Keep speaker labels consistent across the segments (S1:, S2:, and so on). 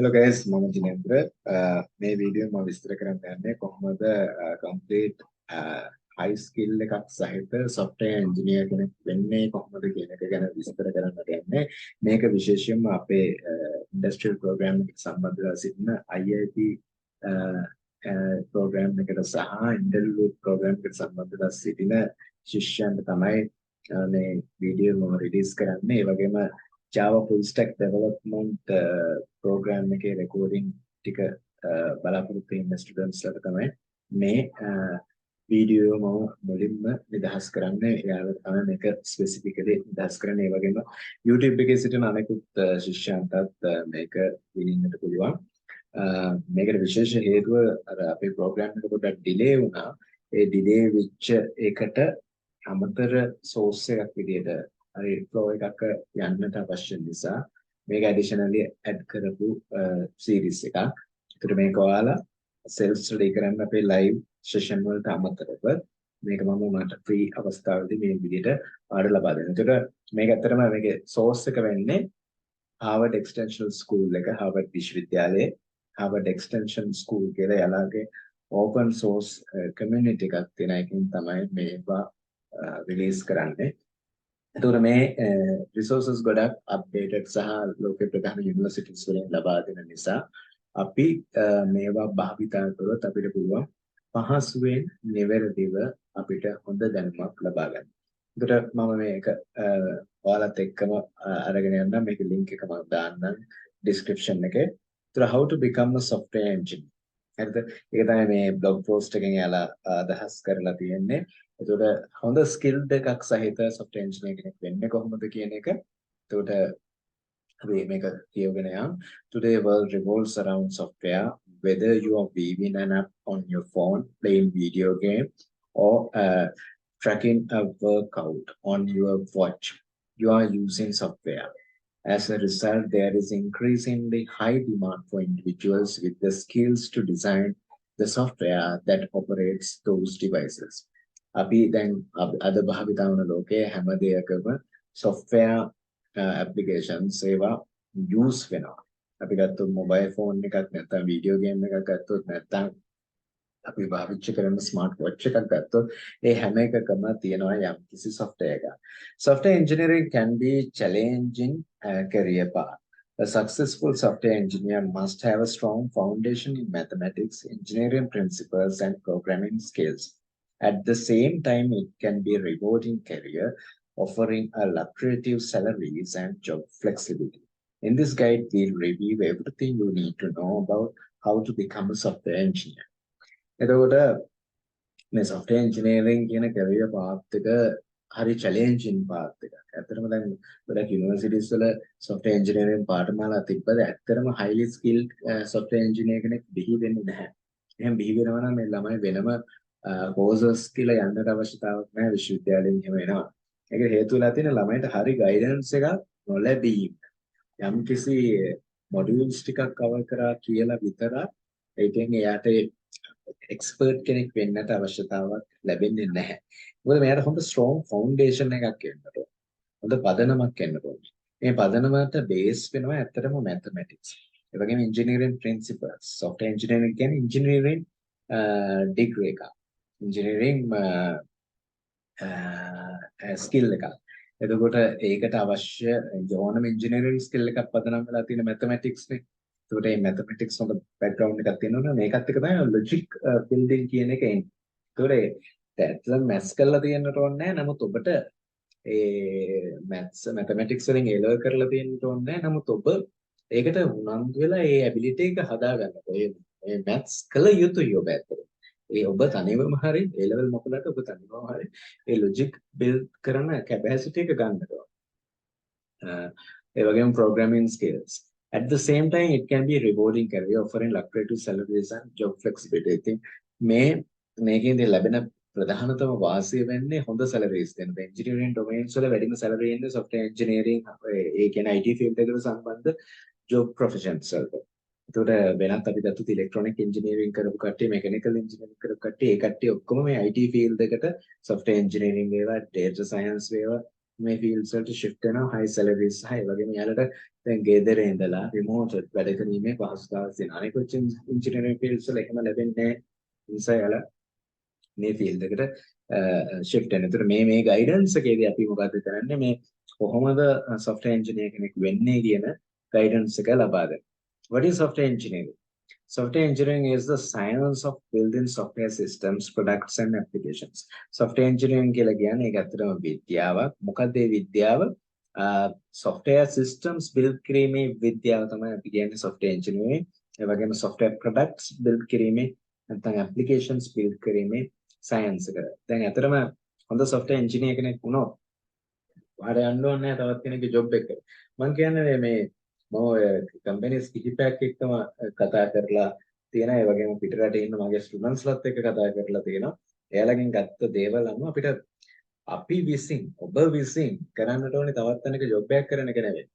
S1: Hello guys, මම ජිනේන්ද්‍ර. මේ video මම විස්තර කරන්න යන්නේ කොහොමද complete high skill එකක් සහිත software engineer කෙනෙක් වෙන්නේ කොහොමද කියන එක ගැන විස්තර කරන්නට යන්නේ. මේක විශේෂයෙන්ම අපේ industrial program එකට සම්බන්ධව සිටින IIT program එකට සහ interloop program එකට සම්බන්ධව සිටින ශිෂ්‍යයන්ට තමයි මේ වීඩියෝ මම රිලීස් කරන්නේ. ඒ වගේම Java full stack development program එකේ recording ටික බලාපොරොත්තු වෙන students ලාට තමයි මේ වීඩියෝ මම මුලින්ම නිදහස් කරන්නේ. එයාලා තමයි මේක specifically නිදහස් කරන්නේ. ඒ වගේම YouTube එකේ සිටින අනෙකුත් ශිෂ්‍යයන්ටත් මේක විඳින්නට පුළුවන්. මේකට විශේෂ හේතුව අර අපේ program එක පොඩ්ඩක් delay වුණා. ඒ delay වෙච්ච එකට අමතර source එකක් විදියට හරි flow එකක් යන්නට අවශ්‍ය නිසා මේක additionally add කරපු series එකක්. ඒකට මේක ඔයාලා self study කරන්න අපේ live session වලට අමතරව මේක මම මට free අවස්ථාවේදී මේ විදිහට ආඩ ලබා දෙනවා. ඒකට මේක ඇත්තටම මේකේ source එක වෙන්නේ Harvard Extension School එක, Harvard විශ්වවිද්‍යාලයේ Harvard Extension School කියලා යාළගේ open source community එකක් තියෙන එකකින් තමයි මේවා release කරන්නේ. එතකොට මේ resources ගොඩක් updated සහ ලෝකේ ප්‍රධාන universities වලින් ලබා දෙන නිසා අපි මේවා භාවිතා කරොත් අපිට පුළුවන් පහසුවෙන් නිවැරදිව අපිට හොඳ දැනුමක් ලබා ගන්න. එතකොට මම මේක ඔයාලත් එක්කම අරගෙන යන්න මේක link එක මම දාන්නම් description එකේ. එතකොට how to become a software engineer. හරිද? ඒක තමයි මේ blog post එකෙන් යාලා අදහස් කරලා තියෙන්නේ. එතකොට හොඳ skilled එකක් සහිත software engineer කෙනෙක් වෙන්නේ කොහොමද කියන එක. එතකොට අපි මේක කියවගෙන යමු. Today world revolves around software, whether you are weaving an app on your phone, playing video game, or tracking a workout on your watch, you are using software. As a result, there is increasingly high demand for individuals with the skills to design the software that operates those devices. අපි දැන් අද භාවිතා වන ලෝකයේ හැම දෙයකම software applications ඒවා use වෙනවා. අපි ගත්තොත් mobile phone එකක් නැත්නම් video game එකක් ගත්තොත් නැත්නම් අපි පාවිච්චි කරන smart watch එකක් ගත්තොත් ඒ හැම එකකම තියෙනවා යම් කිසි software එකක්. Software engineering can be challenging career path. A successful software engineer must have a strong foundation in mathematics, engineering principles, and programming skills. At the same time, it can be a rewarding career, offering a lucrative salaries and job flexibility. In this guide, we'll review everything you need to know about how to become a software engineer. එතකොට මේ software engineering කියන career path එක හරි challenging path එකක්. ඇත්තටම දැන් ගොඩක් universities වල software engineering පාඨමාලා තිබ්බද ඇත්තටම highly skilled software engineer කෙනෙක් බිහි වෙන්නේ නැහැ. එහෙනම් බිහි වෙනවා නම් මේ ළමයි වෙනම courses කියලා යන්නට අවශ්‍යතාවක් නැහැ විශ්වවිද්‍යාලයෙන් එහෙම එනවා. ඒකට හේතු වෙලා තියෙන ළමයින්ට හරි guidance එකක් නොලැබීම. යම්කිසි modules ටිකක් cover කරා කියලා විතරක් ඒකෙන් එයාට expert කෙනෙක් වෙන්නට අවශ්‍යතාවක් ලැබෙන්නේ නැහැ. මොකද මෙයාට හොඳ strong foundation එකක් එන්න ඕන. හොඳ පදනමක් එන්න ඕන. මේ පදනමට base වෙනවා ඇත්තටම mathematics. ඒ වගේම engineering principles. software engineering කියන්නේ engineering degree එකක්. engineering skill එකක්. එතකොට ඒකට අවශ්‍ය ඕනම engineering skill එකක් පදනම් වෙලා තියෙන mathematics නේ. ඒකට මේ mathematics වල background එකක් තියෙනවනේ මේකත් එක තමයි logic building කියන එක එන්නේ. ඒකට ඇත්තටම maths කරලා තියෙන්නට ඕනේ නැහැ. නමුත් ඔබට ඒ mathematics වලින් A level කරලා තියෙන්නට ඕනේ නැහැ. නමුත් ඔබ ඒකට උනන්දු වෙලා ඒ ability එක හදාගන්න. ඒ maths කළ යුතුයි ඔබ ඇත්තට. ඒ ඔබ තනියම හරි A level මොකලට ඔබ තනියම හරි ඒ logic build කරන capacity එක ගන්නට ඕනේ. ඒ වගේම programming skills. At the same time, it can be a rewarding career, offering lucrative salaries and job flexibility. I think මේකෙන්දී ලැබෙන ප්‍රධානතම වාසිය වෙන්නේ හොඳ salaries දෙන. engineering domains වල වැඩිම salary එන්නේ software engineering ඒ කියන්නේ IT field එකට සම්බන්ධ job professions වලට. ඒතකොට වෙනත් අපි ගත්තොත් electronic engineering කරපු කට්ටිය, mechanical engineering කරපු කට්ටිය, ඒ කට්ටිය ඔක්කොම මේ IT field එකට software engineering වේවා, data science වේවා මේ fields වලට shift වෙනවා high salaries සහ ඒ වගේම යාලට දැන් ගෙදර ඉඳලා remote වැඩ කිරීමේ පහසුතාවය තියෙනවා. අනිකුත් engineering fields වල එහෙම ලැබෙන්නේ නැහැ. ඒ නිසා යාලා මේ field එකට shift වෙනවා. ඒතර මේ guidance එකේදී අපි මොකද්ද කරන්නේ මේ කොහොමද software engineer කෙනෙක් වෙන්නේ කියන guidance එක ලබා දෙන්න. What is software engineering? Software engineering is the science of building software systems, products and applications. Software engineering කියලා කියන්නේ ඒක ඇත්තටම විද්‍යාවක්. මොකක්ද මේ විද්‍යාව? Software systems build කිරීමේ විද්‍යාව තමයි අපි කියන්නේ software engineering. ඒ වගේම software products build කිරීමේ නැත්නම් applications build කිරීමේ science එක. දැන් ඇත්තටම හොඳ software engineer කෙනෙක් වුණොත් ඔයාලා යන්න ඕනේ නැහැ තවත් කෙනෙක්ගේ job එකට. මම කියන්නේ මේ මම කම්පැනිස් කිහිපයක් එක්කම කතා කරලා තියෙනවා. ඒ වගේම පිටරට ඉන්න මගේ ස්ටුඩන්ට්ස්ලත් එක්ක කතා කරලා තියෙනවා. එයාලගෙන් ගත්ත දේවල් අනුව අපිට අපි විසින් ඔබ විසින් කරන්නට ඕනේ තවත් තැනක ජොබ් එකක් කරන එක නෙවෙයි.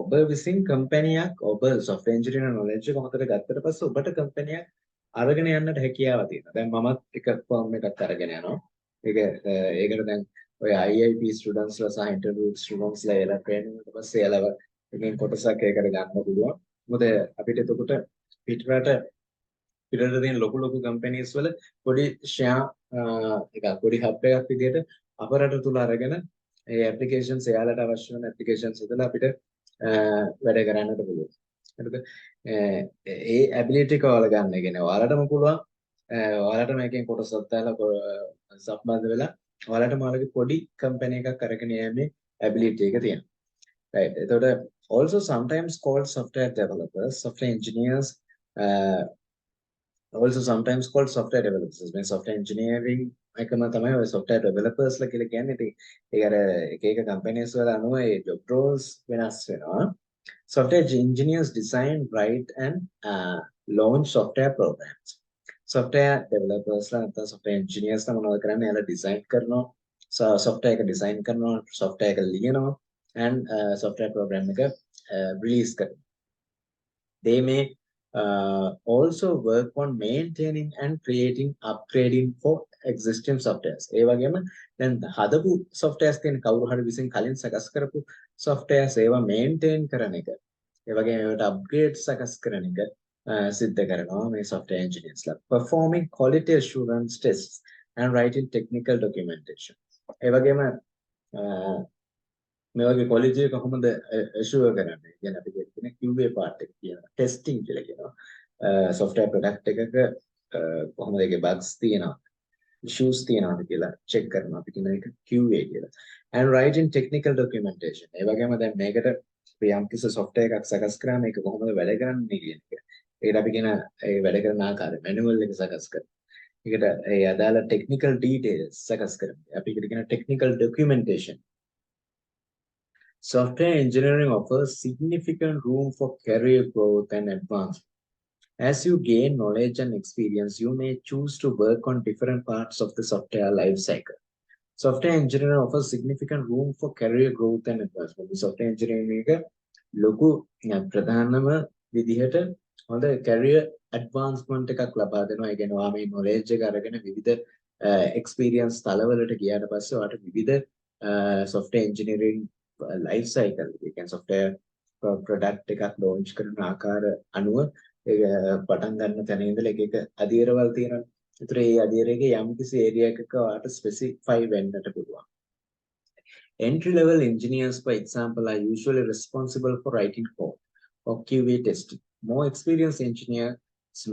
S1: ඔබ විසින් කම්පැනියක් ඔබ software engineering knowledge එක මොකටද ගත්තට පස්සේ ඔබට කම්පැනියක් අරගෙන යන්නට හැකියාව තියෙනවා. දැන් මමත් එක ෆර්ම් එකක් අරගෙන යනවා. ඒකට දැන් ඔය IIP ස්ටුඩන්ට්ස්ලා සහ ඉන්ටර්මිඩියට් ස්ටුඩන්ට්ස්ලා එලා ට්‍රේනින් ඊට පස්සේ එයාලව එකෙන් කොටසක් ඒකට ගන්න පුළුවන්. මොකද අපිට එතකොට පිටරට තියෙන ලොකු කම්පැනිස් වල පොඩි ෂෙයා පොඩි හබ් එකක් විදිහට අපරට තුල අරගෙන ඒ ඇප්ලිකේෂන්ස් එයාලට අවශ්‍ය වෙන ඇප්ලිකේෂන්ස් හදලා අපිට වැඩ කරන්නට පුළුවන්. හරිද? ඒ ඇබිලිටි එක ඔයාලා ගන්න. කියන්නේ ඔයාලටම පුළුවන් ඔයාලට මේකෙන් කොටසක් දාලා සම්බන්ධ වෙලා ඔයාලටම ඔයාලගේ පොඩි කම්පැනි එකක් අරගෙන යෑමේ ඇබිලිටි එක තියෙනවා. Right. එතකොට also sometimes called software developers, software engineers, also sometimes called software developers. මේ software engineering එකම තමයි ඔය software developers ලා කියලා කියන්නේ. ඉතින් ඒක අර එක companies වල අනුව ඒ job roles වෙනස් වෙනවා. Software engineers design, write and launch software programs. Software developers ලා නැත්නම් software engineers ලා මොනවද කරන්නේ? එයාලා design කරනවා, software එක design කරනවා, software එක ලියනවා and software program එක release කරනවා. They may also work on maintaining and creating upgrading for existing softwares. ඒ වගේම දැන් හදපු softwares තියෙන කවුරු හරි විසින් කලින් සකස් කරපු softwares ඒවා maintain කරන එක. ඒ වගේම ඒවට upgrade සකස් කරන එක සිද්ධ කරනවා මේ software engineers ලා. Performing quality assurance tests and writing technical documentation. ඒ වගේම මේ වගේ quality එක කොහොමද assure කරන්නේ? කියන්නේ අපි කියන QA part එක කියනවා. testing කියලා කියනවා. software product එකක කොහොමද ඒකේ bugs තියෙනවා, issues තියෙනවද කියලා check කරනවා. අපි කියන එක QA කියලා. And writing technical documentation. ඒ වගේම දැන් මේකට අපි යම්කිසි software එකක් සකස් කරාම ඒක කොහොමද වැඩ කරන්නේ කියන එක. ඒකට අපි කියන ඒ වැඩ කරන ආකාරය manual එක සකස් කරනවා. ඒකට ඒ අදාළ technical details සකස් කරනවා. අපි ඒකට කියන technical documentation. Software engineering offers significant room for career growth and advancement. As you gain knowledge and experience, you may choose to work on different parts of the software life cycle. Software engineering offers significant room for career growth and advancement. Software engineering එක ලොකු ප්‍රධානම විදිහට හොඳ career advancement එකක් ලබා දෙනවා. ඒ කියන්නේ ඔයා මේ knowledge එක අරගෙන විවිධ experience තලවලට ගියාට පස්සේ ඔයාට විවිධ software engineering life cycle එකෙන් software product එකක් launch කරන ආකාර අනුව ඒක පටන් ගන්න තැන ඉඳලා එක අධීරවල් තියෙනවා. ඒතර ඒ අධීරයේ යම්කිසි area එකක ඔයාට specify වෙන්නට පුළුවන්. Entry level engineers, for example, are usually responsible for writing code or QA testing. More experienced engineers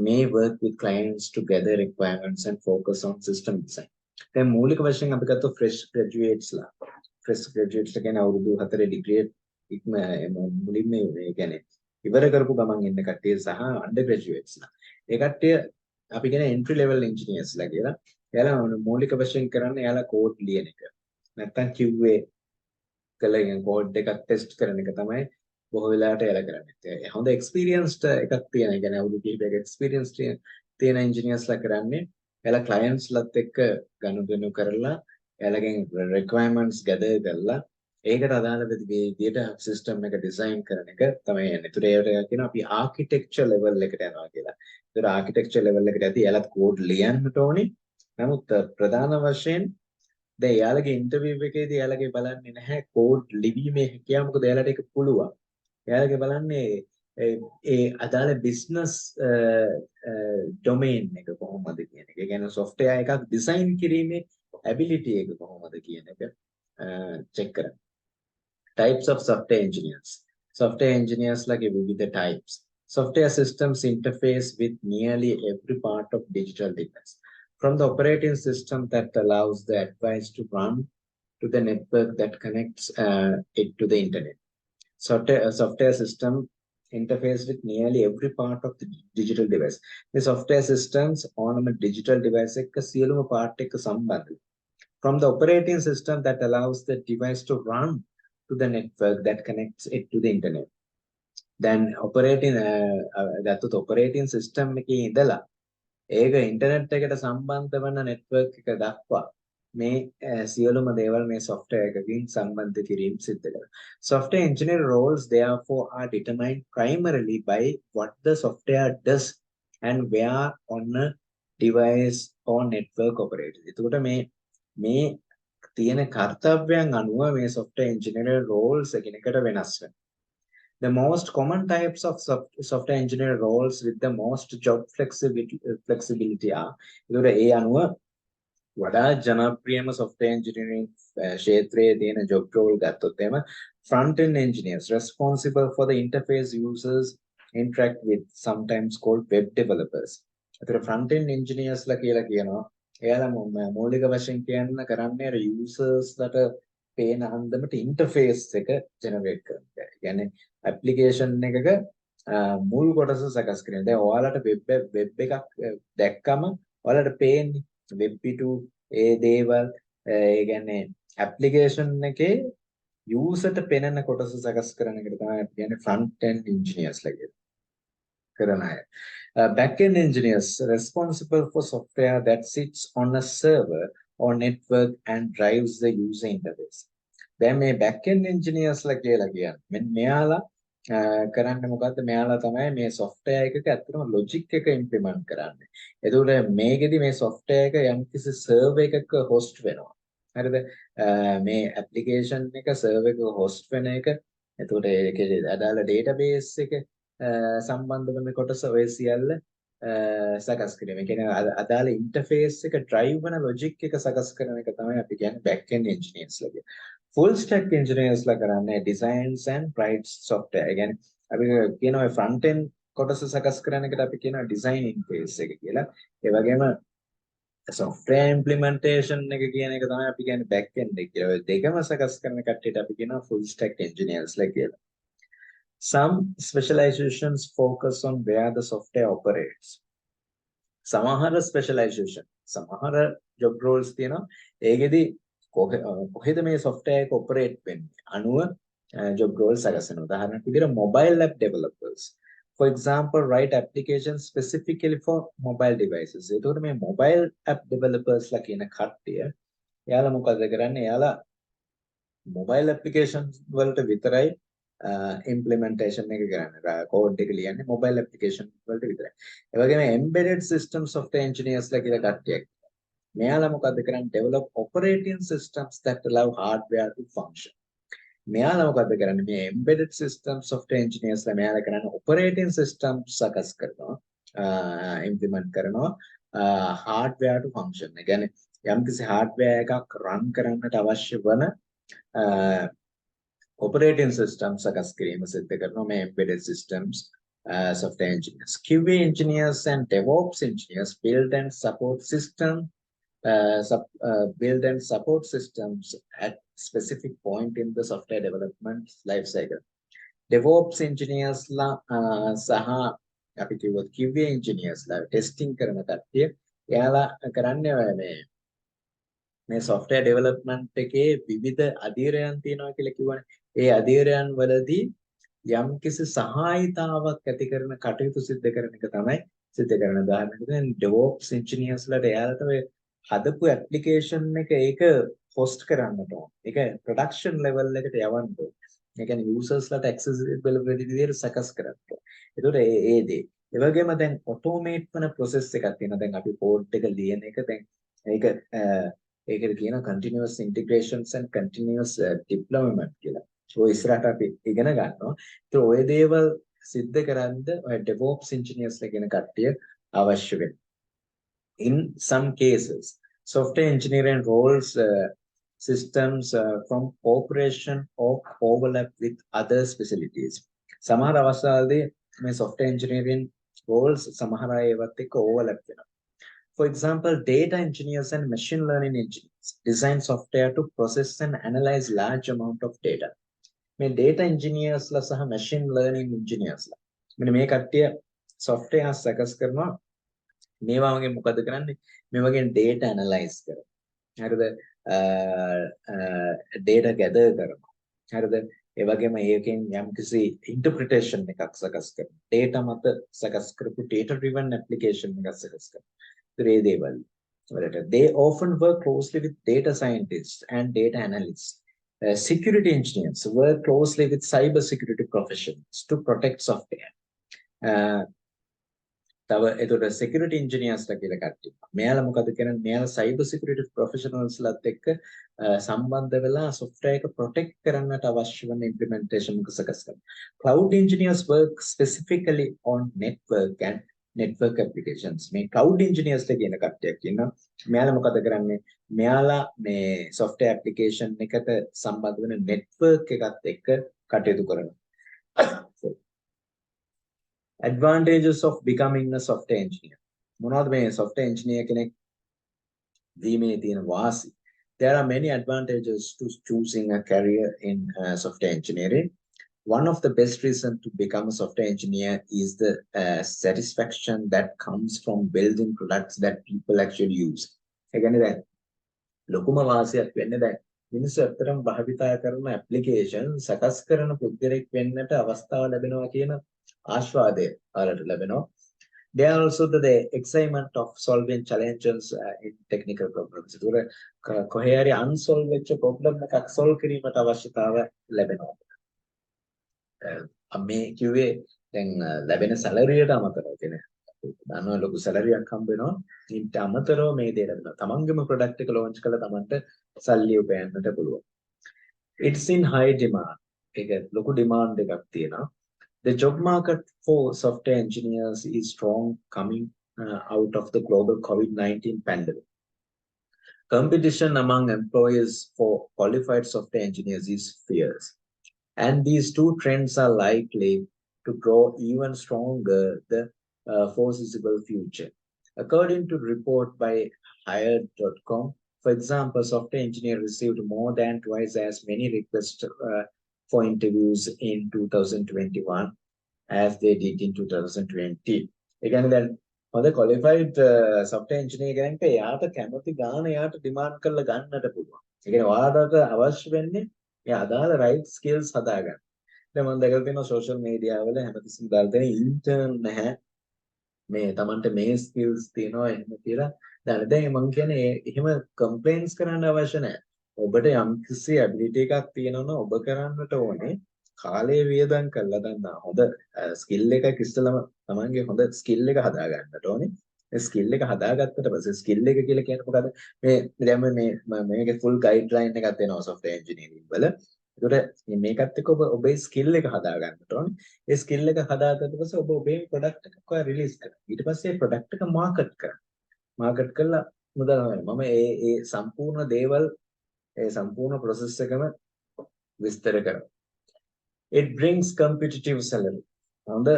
S1: may work with clients to gather requirements and focus on system design. දැන් මූලික වශයෙන් අපි ගත්ත fresh graduates ලා කියන්නේ අවුරුදු 4 degree මුලින්ම ඒ කියන්නේ ඉවර කරපු ගමන් ඉන්න කට්ටිය සහ අන්ඩර් ග්‍රැජුවේට්ස් ලා. ඒ කට්ටිය අපි කියන entry level engineers ලා කියලා. එයාලා මූලික වශයෙන් කරන්නේ එයාලා කෝඩ් ලියන එක. නැත්තම් QA කලෙන් කෝඩ් එකක් ටෙස්ට් කරන එක තමයි බොහෝ වෙලාවට එයාලා කරන්නේ. හොඳ experienced එකක් තියෙන. ඒ කියන්නේ අවුරුදු කිහිපයක experience තියෙන engineers ලා කරන්නේ එයාලා clients ලත් එක්ක ගනුදෙනු කරලා එයාලගෙන් requirements gather කරලා ඒකට අදාළ විදිහට සිස්ටම් එක ඩිසයින් කරන එක තමයි යන්නේ. ඒතර ඒකට කියනවා අපි ආකිටෙක්චර් ලෙවල් එකට යනවා කියලා. ඒතර ආකිටෙක්චර් ලෙවල් එකට ඇති එයාලත් කෝඩ් ලියන්නට ඕනේ. නමුත් ප්‍රධාන වශයෙන් දැන් එයාලගේ ඉන්ටර්විව් එකේදී එයාලගේ බලන්නේ නැහැ කෝඩ් ලිවීමේ හැකියාව. මොකද එයාලට ඒක පුළුවන්. එයාලගේ බලන්නේ ඒ අදාළ බිස්නස් ඩොමේන් එක කොහොමද කියන එක. ඒ කියන්නේ software එකක් ඩිසයින් කිරීමේ ability එක කොහොමද කියන එක check කරනවා. Types of software engineers. Software engineers like with the types. Software systems interface with nearly every part of digital device. From the operating system that allows the device to run to the network that connects it to the internet. Software system interface with nearly every part of the digital device. The software systems on a digital device එක සියලුම part එක සම්බන්ධයි. From the operating system that allows the device to run to the network that connects it to the internet. Then operating that operating system එකේ ඉඳලා ඒක internet එකට සම්බන්ධ වන network එක දක්වා මේ සියලුම දේවල් මේ software එකකින් සම්බන්ධ කිරීම සිද්ධ කරනවා. Software engineer roles therefore are determined primarily by what the software does and where on a device or network operates. එතකොට මේ තියෙන කර්තව්‍යයන් අනුව මේ software engineer roles එකිනෙකට වෙනස් වෙනවා. The most common types of software engineer roles with the most job flexibility are. ඒතකොට ඒ අනුව වඩා ජනප්‍රියම software engineering ක්ෂේත්‍රයේ තියෙන job role ගත්තොත් එහෙම front end engineers responsible for the interface users interact with, sometimes called web developers. ඒතකොට front end engineers ලා කියලා කියනවා. එයාලා මූලික වශයෙන් කියන්න කරන්නේ අර users ලට පේන අන්දමට interface එක generate කරන එක. කියන්නේ application එකක මුල් කොටස සකස් කරන. දැන් ඔයාලට web එකක් දැක්කම ඔයාලට පේන්නේ web පිටු ඒ දේවල් ඒ කියන්නේ application එකේ user ට පෙනෙන කොටස සකස් කරන එකට තමයි අපි කියන්නේ front end engineers ලා කියලා. කරන අය. Back-end engineers responsible for software that sits on a server or network and drives the user interface. දැන් මේ back-end engineers ලා කියලා කියන්නේ මෙන්න මෙයාලා කරන්නේ මොකද්ද? මෙයාලා තමයි මේ software එකක ඇත්තටම logic එක implement කරන්නේ. එතකොට මේකෙදි මේ software එක යම්කිසි server එකක host වෙනවා. හරිද? මේ application එක server එකක host වෙන එක. එතකොට ඒකේ අදාළ database එක සම්බන්ධ වෙන කොටස ඔය සියල්ල සකස් කිරීම. ඒ කියන්නේ අදාළ interface එක drive වෙන logic එක සකස් කරන එක තමයි අපි කියන්නේ back-end engineers ලා කියන්නේ. Full stack engineers ලා කරන්නේ designs and writes software. ඒ කියන්නේ අපි කියනවා front end කොටස සකස් කරන එකට අපි කියනවා design interface එක කියලා. ඒ වගේම software implementation එක කියන එක තමයි අපි කියන්නේ back end එක කියලා. ඔය දෙකම සකස් කරන කට්ටියට අපි කියනවා full stack engineers ලා කියලා. Some specializations focus on where the software operates. සමහර specialization සමහර job roles තියෙනවා. ඒකෙදි කොහෙද මේ software එක operate වෙන්නේ අනුව job roles සකස් වෙනවා. උදාහරණයක් විදිහට mobile app developers, for example, write applications specifically for mobile devices. ඒතකොට මේ mobile app developers ලා කියන කට්ටිය එයාලා මොකද කරන්නේ? එයාලා mobile applications වලට විතරයි implementation එක කරන්නේ. code එක ලියන්නේ mobile application වලට විතරයි. ඒ වගේම embedded system software engineers ලා කියලා කට්ටියක්. මෙයාලා මොකද කරන්නේ? develop operating systems that allow hardware to function. මෙයාලා මොකද කරන්නේ? මේ embedded system software engineers ලා මෙයාලා කරන්නේ operating systems සකස් කරනවා, implement කරනවා hardware to function. ඒ කියන්නේ යම්කිසි hardware එකක් run කරන්නට අවශ්‍ය වන operating systems සකස් කිරීම සිද්ධ කරනවා මේ embedded systems software engineers. QA engineers and DevOps engineers build and support systems at specific point in the software development life cycle. DevOps engineers ලා සහ අපි කිව්වොත් QA engineers ලා testing කරන කට්ටිය එයාලා කරන්නේ මේ software development එකේ විවිධ අධීරයන් තියෙනවා කියලා කිව්වනේ. ඒ අධීරයන් වලදී යම්කිසි සහායිතාවක් ඇති කරන කටයුතු සිද්ධ කරන එක තමයි සිද්ධ කරන. උදාහරණයක් DevOps engineers ලාට එයාලට ඔය හදපු application එක ඒක host කරන්නට ඕන. ඒක production level එකට යවන්න ඕන. ඒ කියන්නේ users ලාට accessible විදිහට සකස් කරන්න ඕන. ඒතකොට ඒ දේ. ඒ වගේම දැන් automate වෙන process එකක් තියෙනවා. දැන් අපි code එක ලියන එක දැන් ඒක ඒකට කියන continuous integrations and continuous deployment කියලා. ඔය ඉස්සරහට අපි ඉගෙන ගන්නවා. ඒත් ඔය දේවල් සිද්ධ කරන්ද ඔය DevOps engineers ලා කියන කට්ටිය අවශ්‍ය වෙනවා. In some cases, software engineering roles systems from cooperation or overlap with other specialties. සමහර අවස්ථාවලදී මේ software engineering roles සමහර ඒවාත් එක්ක overlap වෙනවා. For example, data engineers and machine learning engineers design software to process and analyze large amount of data. මේ data engineers ලා සහ machine learning engineers ලා මෙන්න මේ කට්ටිය software සකස් කරනවා. මේවා වගේ මොකද කරන්නේ? මේ වගේ data analyze කරනවා. හරිද? data gather කරනවා. හරිද? ඒ වගේම ඒකෙන් යම්කිසි interpretation එකක් සකස් කරනවා. data මත සකස් කරපු data driven application එකක් සකස් කරනවා. They often work closely with data scientists and data analysts. Security engineers work closely with cyber security professionals to protect software. තව ඒතකොට security engineers ලා කියලා කට්ටිය. මෙයාලා මොකද කරන්නේ? මෙයාලා cyber security professionals ලාත් එක්ක සම්බන්ධ වෙලා software එක protect කරන්නට අවශ්‍ය වෙන implementation එක සකස් කරනවා. Cloud engineers work specifically on network and network applications. මේ cloud engineers ලා කියන කට්ටියක් ඉන්නවා. මෙයාලා මොකද කරන්නේ? මෙයාලා මේ software application එකට සම්බන්ධ වෙන network එකත් එක්ක කටයුතු කරනවා. Advantages of becoming a software engineer. මොනවද මේ software engineer කෙනෙක් වීමේ තියෙන වාසි? There are many advantages to choosing a career in software engineering. One of the best reasons to become a software engineer is the satisfaction that comes from building products that people actually use. ඒ කියන්නේ දැන් ලොකුම වාසියක් වෙන්නේ දැන් මිනිස්සු අතරම භාවිතා කරන ඇප්ලිකේෂන් සකස් කරන පුද්ගලෙක් වෙන්නට අවස්ථාව ලැබෙනවා කියන ආශාවය වලට ලැබෙනවා. There are also the excitement of solving challenges in technical problems. ඒක කොහේ හරි unsolved වෙච්ච problem එකක් solve කිරීමට අවශ්‍යතාව ලැබෙනවා. මේ කිව්වේ දැන් ලැබෙන සැලරියට අමතරව කියන්නේ දන්නවා ලොකු සැලරියක් හම්බ වෙනවා. ඊට අමතරව මේ දේ ලැබෙනවා. තමන්ගේම ප්‍රොඩක්ට් එක ලොන්ච් කළා තමන්ට සල්ලි උපයන්නට පුළුවන්. It's in high demand. ඒක ලොකු demand එකක් තියෙනවා. The job market for software engineers is strong coming out of the global COVID-19 pandemic. Competition among employers for qualified software engineers is fierce. And these two trends are likely to grow even stronger the foreseeable future. According to report by Hired.com, for example, software engineer received more than twice as many requests for interviews in 2021 as they did in 2020. Again, then for the qualified software engineer කෙනෙක්ට යාට කැමති ගාන යාට demand කරලා ගන්නට පුළුවන්. ඒ කියන්නේ ඔයාලට අවශ්‍ය වෙන්නේ ඒ අදාළ right skills හදාගන්න. දැන් මම දැකලා තියෙනවා social media වල හැමතිස්සෙම දාලා තියෙන intern නැහැ. මේ Tamanට මේ skills තියෙනවා එහෙම කියලා. දැන් මම කියන්නේ එහෙම complaints කරන්න අවශ්‍ය නැහැ. ඔබට යම්කිසි ability එකක් තියෙනවා නම් ඔබ කරන්නට ඕනේ කාලය වියදම් කරලා ගන්න හොඳ skill එකක් ඉස්සෙල්ලාම තමන්ගේ හොඳ skill එක හදා ගන්නට ඕනේ. ඒ skill එක හදාගත්තට පස්සේ skill එක කියලා කියන්නේ මොකද්ද? මේ දැන් මේකේ full guideline එකක් දෙනවා software engineering වල. ඒකට මේකත් එක්ක ඔබේ skill එක හදා ගන්නට ඕනේ. ඒ skill එක හදාගත්තට පස්සේ ඔබ ඔබේ product එකක් ඔය release කරනවා. ඊට පස්සේ product එක market කරනවා. market කළා මුදල් හොයනවා. මම ඒ සම්පූර්ණ දේවල් ඒ සම්පූර්ණ process එකම විස්තර කරනවා. It brings competitive salary. On the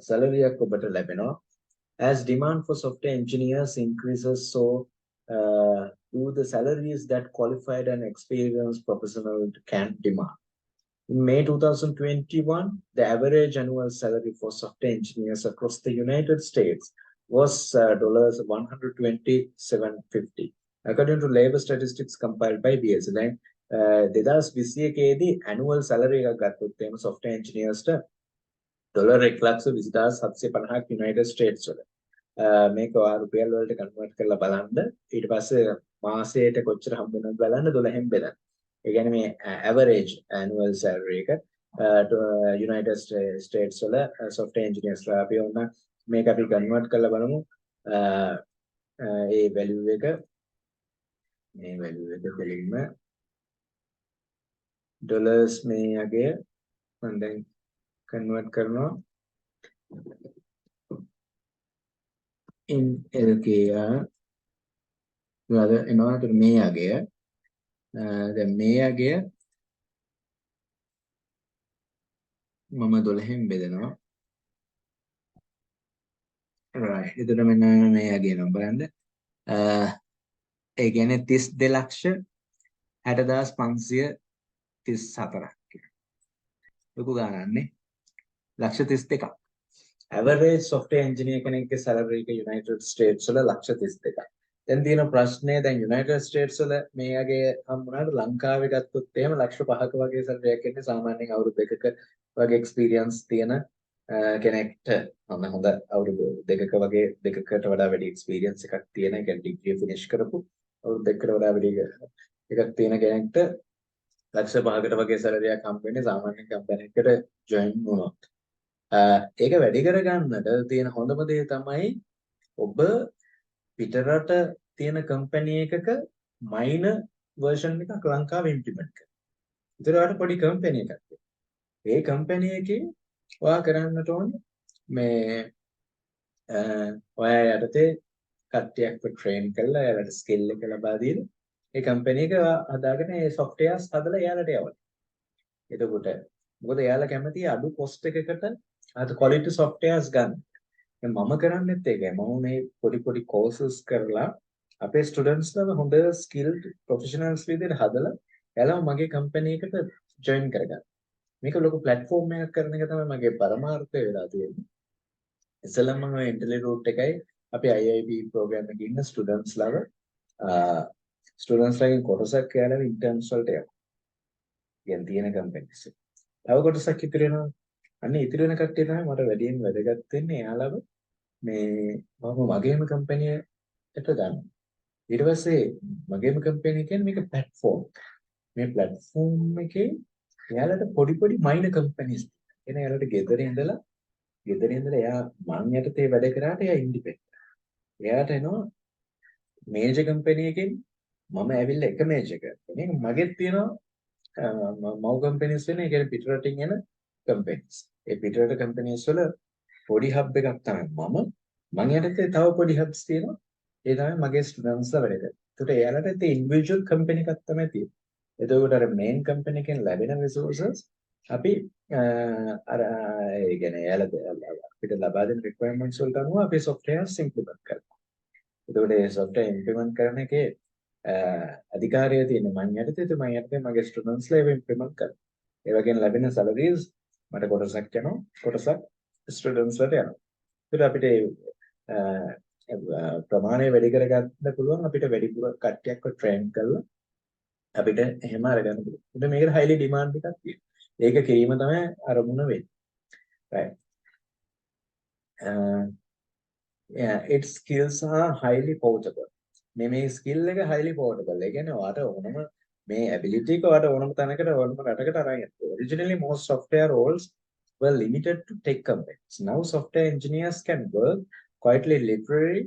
S1: salary ඔබට ලැබෙනවා. As demand for software engineers increases, so do the salaries that qualified and experienced professionals can demand. In May 2021, the average annual salary for software engineers across the United States was $127.50. According to labor statistics compiled by BSNI, 2021 annual salary එකක් ගත්තොත් එහෙම software engineersට $1,20,750ක් United States වල. මේක රුපියල් වලට convert කරලා බලන්න ඊට පස්සේ මාසයට කොච්චර හම්බ වෙනවද බලන්න 12න් බෙදන්න. ඒ කියන්නේ මේ average annual salary එක United States වල software engineers ලා අපි ඕන මේක අපි කන්වර්ට් කරලා බලමු. ඒ value එක මේ වැලියු එක දෙලින්ම ඩොලර්ස් මේ අගය මම දැන් කන්වර්ට් කරනවා in LKR rather එනවා මේ අගය දැන් මේ අගය මම 12න් බෙදනවා right එතකොට මෙන්න මේ අගය නම් බලන්න ඒ කියන්නේ 32 ලක්ෂ 60534ක් කියලා. ලොකු ගානක්නේ. ලක්ෂ 32ක්. average software engineer කෙනෙක්ගේ salary එක United States වල ලක්ෂ 32ක්. දැන් තියෙන ප්‍රශ්නේ දැන් United States වල මේ වගේ හම්බුනාට ලංකාවේ ගත්තොත් එහෙම ලක්ෂ 5ක වගේ salary එකක් එන්නේ සාමාන්‍යයෙන් අවුරුදු දෙකක වගේ experience තියෙන කෙනෙක්ට හොඳ අවුරුදු දෙකක වගේ දෙකකට වඩා වැඩි experience එකක් තියෙන එක degree finish කරපු අවුරුදු දෙකකට වඩා වැඩි එකක් තියෙන කෙනෙක්ට ලක්ෂ 5කට වගේ salary එකක් හම්බ වෙන්නේ සාමාන්‍ය company එකකට join වුණොත්. ඒක වැඩි කරගන්නට තියෙන හොඳම දේ තමයි ඔබ පිටරට තියෙන company එකක minor version එකක් ලංකාවේ implement කරනවා. ඒතර ඔයාලට පොඩි company එකක් තියෙනවා. ඒ company එකේ ඔයා කරන්නට ඕනේ මේ ඔයා යටතේ කට්ටියක්ව train කරලා එයාලට skill එක ලබා දීලා ඒ company එක හදාගෙන ඒ softwares හදලා එයාලට යවන්න. එතකොට මොකද එයාලා කැමති අඩු cost එකකට අද quality softwares ගන්න. දැන් මම කරන්නේත් ඒකයි. මම මේ පොඩි courses කරලා අපේ students ලා හොඳ skilled professionals විදිහට හදලා එයාලා මගේ company එකට join කරගන්න. මේක ලොකු platform එකක් කරන එක තමයි මගේ පරමාර්ථය වෙලා තියෙන්නේ. ඉස්සෙල්ලාම මම interview route එකයි අපි IIB program එකේ ඉන්න students ලාව students ලාගෙන් කොටසක් එයාලා interns වලට යනවා. කියන තියෙන companies. තව කොටසක් ඉතුරු වෙනවා. අන්න ඉතුරු වෙන කට්ටිය තමයි මට වැඩියෙන් වැදගත් වෙන්නේ. එයාලව මේ මම මගේම company එකට ගන්න. ඊට පස්සේ මගේම company කියන්නේ මේක platform. මේ platform එකේ එයාලට පොඩි minor companies එන එයාලට ගෙදර ඉඳලා එයා මං යටතේ වැඩ කරාට එයා independent. එයාට එනවා major company එකෙන් මම ඇවිල්ලා එක major company. මගෙත් තියෙනවා මව් companies වෙන ඒ කියන්නේ පිටරටින් එන companies. ඒ පිටරට companies වල පොඩි hub එකක් තමයි මං යටතේ තව පොඩි hubs තියෙනවා. ඒ තමයි මගේ students ලා වැඩ කරන්නේ. ඒකට එයාලට ඒ individual company එකක් තමයි තියෙන්නේ. එතකොට අර main company එකෙන් ලැබෙන resources අපි අර ඒ කියන්නේ එයාලා අපිට ලබා දෙන requirements වලට අනුව අපි softwares implement කරනවා. එතකොට ඒ software implement කරන එකේ අධිකාරිය තියෙන මම යටතේ මගේ ස්ටුඩන්ට්ස් ලා ඒක ඉම්ප්ලිමන්ට් කරනවා. ඒ වගේම ලැබෙන සැලරිස් මට කොටසක් යනවා කොටසක් ස්ටුඩන්ට්ස් වලට යනවා. ඒකට අපිට ප්‍රමාණය වැඩි කරගන්න පුළුවන් අපිට වැඩිපුර කට්ටියක්ව ට්‍රේන් කරලා අපිට එහෙම අරගන්න පුළුවන්. ඒත් මේකට highly demand එකක් තියෙනවා. ඒක කිරීම තමයි අරමුණ වෙන්නේ. right. Yeah, its skills are highly portable. මේ skill එක highly portable. ඒ කියන්නේ ඔයාට ඕනම මේ ability එක ඔයාට ඕනම තැනකට ඕනම රටකට අරන් යන්න. Originally most software roles were limited to tech companies. Now software engineers can work quietly literally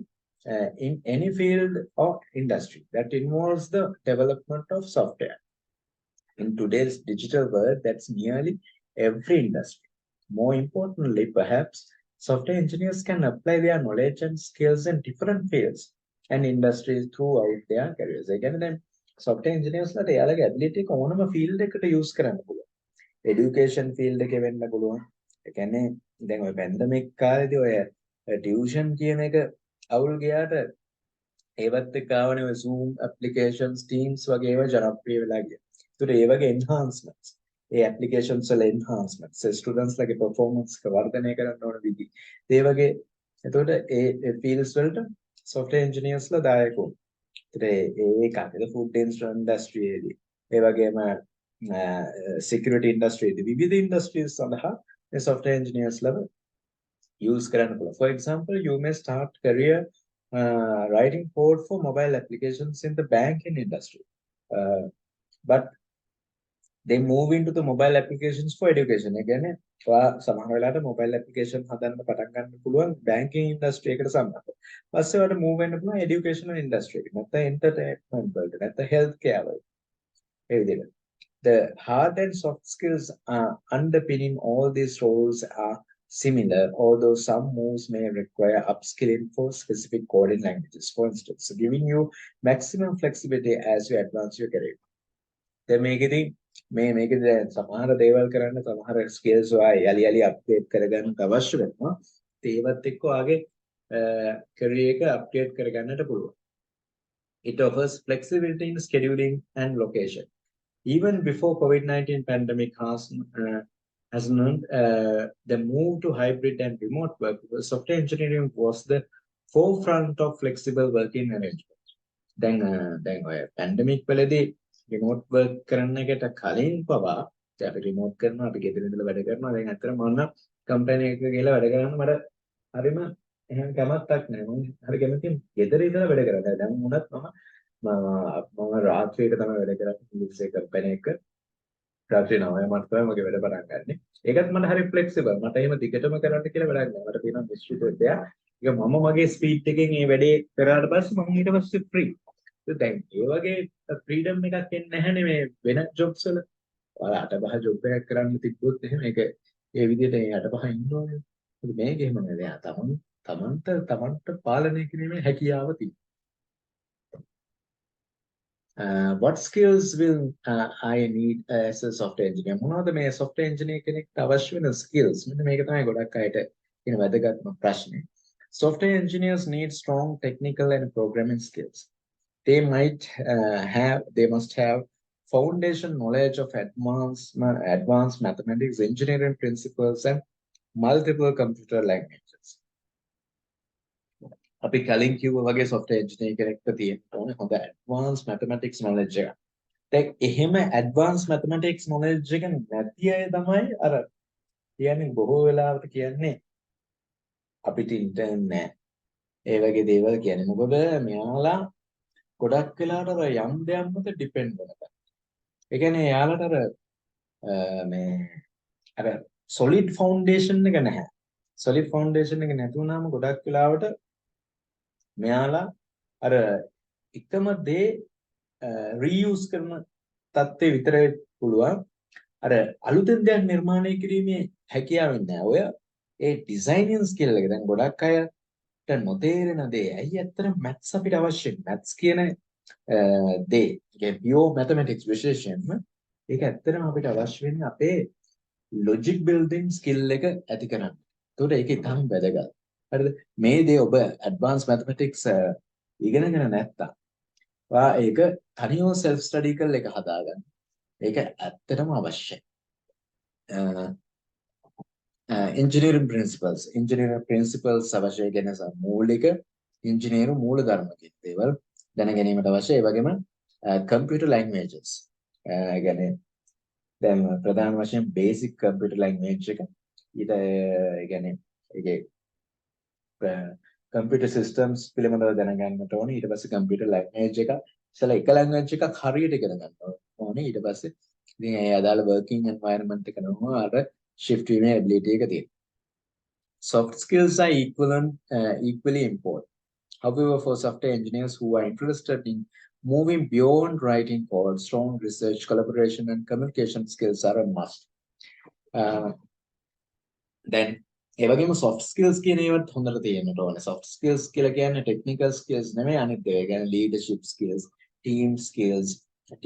S1: in any field or industry that involves the development of software. In today's digital world, that's nearly every industry. More importantly, perhaps, software engineers can apply their knowledge and skills in different fields and industries throughout their careers. ඒ කියන්නේ දැන් software engineers ලාට එයාලගේ ability එක ඕනම field එකකට use කරන්න පුළුවන්. Education field එකේ වෙන්න පුළුවන්. ඒ කියන්නේ දැන් ඔය pandemic කාලේදී ඔය tuition කියන එක අවුල් ගියාට ඒවත් එක්ක ආවනේ ඔය Zoom applications, Teams වගේ ඒවා ජනප්‍රිය වෙලා ගියා. ඒතර ඒ වගේ enhancements ඒ applications වල enhancements students ලගේ performance එක වර්ධනය කරන්න ඕන විදි. ඒ වගේ එතකොට ඒ fields වලට software engineers ලා දායක වුණා. ඒ කාලේ food industry එකේදී ඒ වගේම security industry එකේදී විවිධ industries සඳහා මේ software engineers ලා use කරන්න පුළුවන්. For example, you may start career writing code for mobile applications in the banking industry. But they move into the mobile applications for education. ඒ කියන්නේ ඔයා සමහර වෙලාවට mobile application හදන්න පටන් ගන්න පුළුවන් banking industry එකට සම්බන්ධ. පස්සේ ඔයාලට move වෙන්න පුළුවන් educational industry එකට. නැත්නම් entertainment වලට. නැත්නම් healthcare වලට. ඒ විදිහට. The hard and soft skills underpinning all these roles are similar, although some moves may require upskilling for specific coding languages, for instance, so giving you maximum flexibility as you advance your career. දැන් මේකෙදි මේකෙදි දැන් සමහර දේවල් කරන්න සමහර skills ඔයා යලි අප්ඩේට් කරගන්න අවශ්‍ය වෙනවා. ඒවත් එක්ක ඔයාගේ career එක අප්ඩේට් කරගන්නට පුළුවන්. It offers flexibility in scheduling and location. Even before COVID-19 pandemic has known the move to hybrid and remote work, software engineering was the forefront of flexible working arrangements. Then pandemic වලදී remote work කරන්න එකට කලින් පවා අපි remote කරනවා අපි ගෙදර ඉඳලා වැඩ කරනවා දැන් අතර මම කම්පැනි එකක ගිහලා වැඩ කරන්න මට හරිම එහෙම කැමැත්තක් නැහැ මම හරි කැමතියි ගෙදර ඉඳලා වැඩ කරන්න දැන් වුණත් මම රාත්‍රියේට තමයි වැඩ කරන්නේ ඉංග්‍රීසි කම්පැනි එක රාත්‍රී 9 මට තමයි මගේ වැඩ පටන් ගන්නෙ ඒකත් මට හරි ෆ්ලෙක්සිබල් මට එහෙම දිගටම කරන්න කියලා වැඩක් නැහැ මට තියෙනවා නිශ්චිත දෙයක් ඒක මම මගේ ස්පීඩ් එකෙන් මේ වැඩේ කරාට පස්සේ මම ඊට පස්සේ ෆ්‍රී දැන් ඒ වගේ ෆ්‍රීඩම් එකක් එන්නේ නැහැනේ මේ වෙන ජොබ්ස් වල. ඔයාලා 8-5 ජොබ් එකක් කරන්න තිබ්බොත් එහෙම ඒක ඒ විදිහට ඒ 8-5 ඉන්න ඕනේ. මොකද මේක එහෙම නෑ. දැන් තමන්ට පාලනය කිරීමේ හැකියාව තියෙනවා. What skills will I need as a software engineer? මොනවද මේ software engineer කෙනෙක්ට අවශ්‍ය වෙන skills? මෙන්න මේක තමයි ගොඩක් අයට කියන වැදගත්ම ප්‍රශ්නේ. Software engineers need strong technical and programming skills. They must have foundation knowledge of advanced mathematics, engineering principles, and multiple computer languages. අපි කලින් කිව්වා වගේ software engineer කෙනෙක්ට තියෙන්න ඕනේ හොඳ advanced mathematics knowledge එක. දැන් එහෙම advanced mathematics knowledge එක නැති අය තමයි අර කියන්නේ බොහෝ වෙලාවට කියන්නේ අපිට ඉන්ටර්න් නැහැ. ඒ වගේ දේවල් කියන්නේ. මොකද මෙයාලා ගොඩක් වෙලාවට අර යම් දෙයක් මත ඩිපෙන්ඩ් වෙනවා. ඒ කියන්නේ යාලට මේ අර solid foundation එක නැහැ. solid foundation එක නැති වුණාම ගොඩක් වෙලාවට මෙයාලා අර එකම දේ reuse කරන තත්ත්වෙ විතරයි පුළුවන්. අර අලුතෙන් දෙයක් නිර්මාණය කිරීමේ හැකියාවක් නැහැ. ඔය ඒ ඩිසයිනින් ස්කිල් එක දැන් ගොඩක් අයට නොතේරෙන දේ. ඇයි ඇත්තටම maths අපිට අවශ්‍යයි? maths කියන දේ. ඒ pure mathematics විශේෂයෙන්ම ඒක ඇත්තටම අපිට අවශ්‍ය වෙන්නේ අපේ logic building skill එක ඇති කරගන්න. ඒකට ඒක ඉතාම වැදගත්. හරිද? මේ දේ ඔබ advanced mathematics ඉගෙනගෙන නැත්තම් ඔයා ඒක තනියම self study කරලා එක හදාගන්න. ඒක ඇත්තටම අවශ්‍යයි. engineering principles අවශ්‍යයි කියන මූලික ඉංජිනේරු මූල ධර්ම කියන දේවල් දැන ගැනීමට අවශ්‍යයි. ඒ වගේම computer languages. ඒ කියන්නේ දැන් ප්‍රධාන වශයෙන් basic computer language එක ඊට ඒ කියන්නේ ඒකේ computer systems පිළිබඳව දැනගන්නට ඕනේ. ඊට පස්සේ computer language එක ඉතලා එක language එකක් හරියට ඉගෙන ගන්න ඕනේ. ඊට පස්සේ ඉතින් ඒ අදාළ working environment එක නෝ අර shift වීමේ ability එක තියෙනවා. Soft skills are equally important. However, for software engineers who are interested in moving beyond writing code, strong research, collaboration, and communication skills are a must. Then, ඒ වගේම soft skills කියන ඒවාත් හොඳට තියෙන්නට ඕනේ. Soft skills කියලා කියන්නේ technical skills නෙමෙයි අනිත් ඒවා. ඒ කියන්නේ leadership skills, team skills,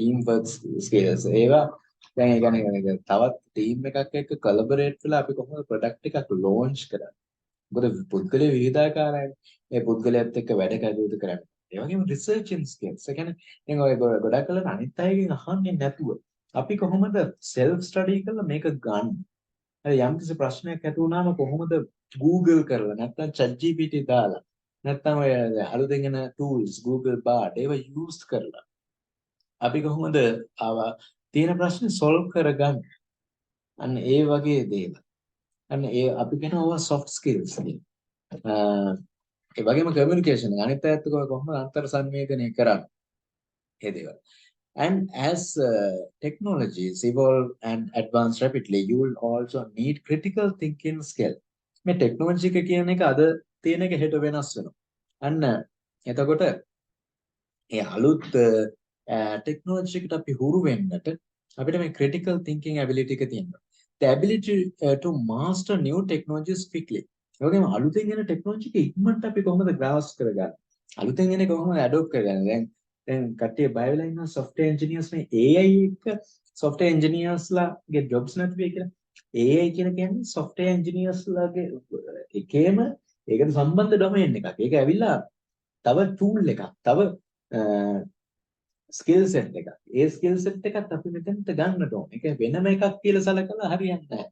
S1: teamwork skills. ඒවා දැන් ඒ කියන්නේ තවත් ටීම් එකක් එක්ක කොලැබොරේට් වෙලා අපි කොහොමද ප්‍රොඩක්ට් එකක් ලොන්ච් කරන්නේ. මොකද පුද්ගලයෝ විවිධාකාරයි. ඒ පුද්ගලයාත් එක්ක වැඩ කටයුතු කරන්නේ. ඒ වගේම රිසර්චින් ස්කිල්ස්. ඒ කියන්නේ දැන් ඔය ගොඩක් කලට අනිත් අයගෙන් අහන්නේ නැතුව අපි කොහොමද self study කරලා මේක ගන්න. හරි යම්කිසි ප්‍රශ්නයක් ඇති වුණාම කොහොමද Google කරලා නැත්නම් ChatGPT දාලා නැත්නම් ඔය අලුතෙන් එන tools Google Bard ඒවා use කරලා අපි කොහොමද තියෙන ප්‍රශ්නේ solve කරගන්න. අන්න ඒ වගේ දේවල්. අන්න ඒ අපි කියනවා soft skills කියලා. ඒ වගේම communication අනිත් පැත්තක කොහොමද අන්තර් සංවේදනය කරන්නේ. ඒ දේවල්. And as technologies evolve and advance rapidly, you will also need critical thinking skill. මේ ටෙක්නොලොජි එක කියන එක අද තියෙන එක හෙට වෙනස් වෙනවා. අන්න එතකොට ඒ අලුත් ටෙක්නොලොජි එකට අපි හුරු වෙන්නට අපිට මේ critical thinking ability එක තියෙනවා. The ability to master new technologies quickly. ඒ වගේම අලුතෙන් එන ටෙක්නොලොජි එක ඉක්මනට අපි කොහොමද grasp කරගන්නේ? අලුතෙන් එන එක කොහොමද adopt කරගන්නේ? දැන් කට්ටිය බය වෙලා ඉන්නවා software engineers මේ AI එක software engineers ලාගේ jobs නැති වෙයි කියලා. AI කියලා කියන්නේ software engineers ලාගේ එකේම ඒකට සම්බන්ධ domain එකක්. ඒක ඇවිල්ලා තව tool එකක්. තව ස්කිල් සෙට් එකක්. ඒ ස්කිල් සෙට් එකත් අපි මෙතනට ගන්නට ඕනේ. ඒක වෙනම එකක් කියලා සලකලා හරියන්නේ නැහැ.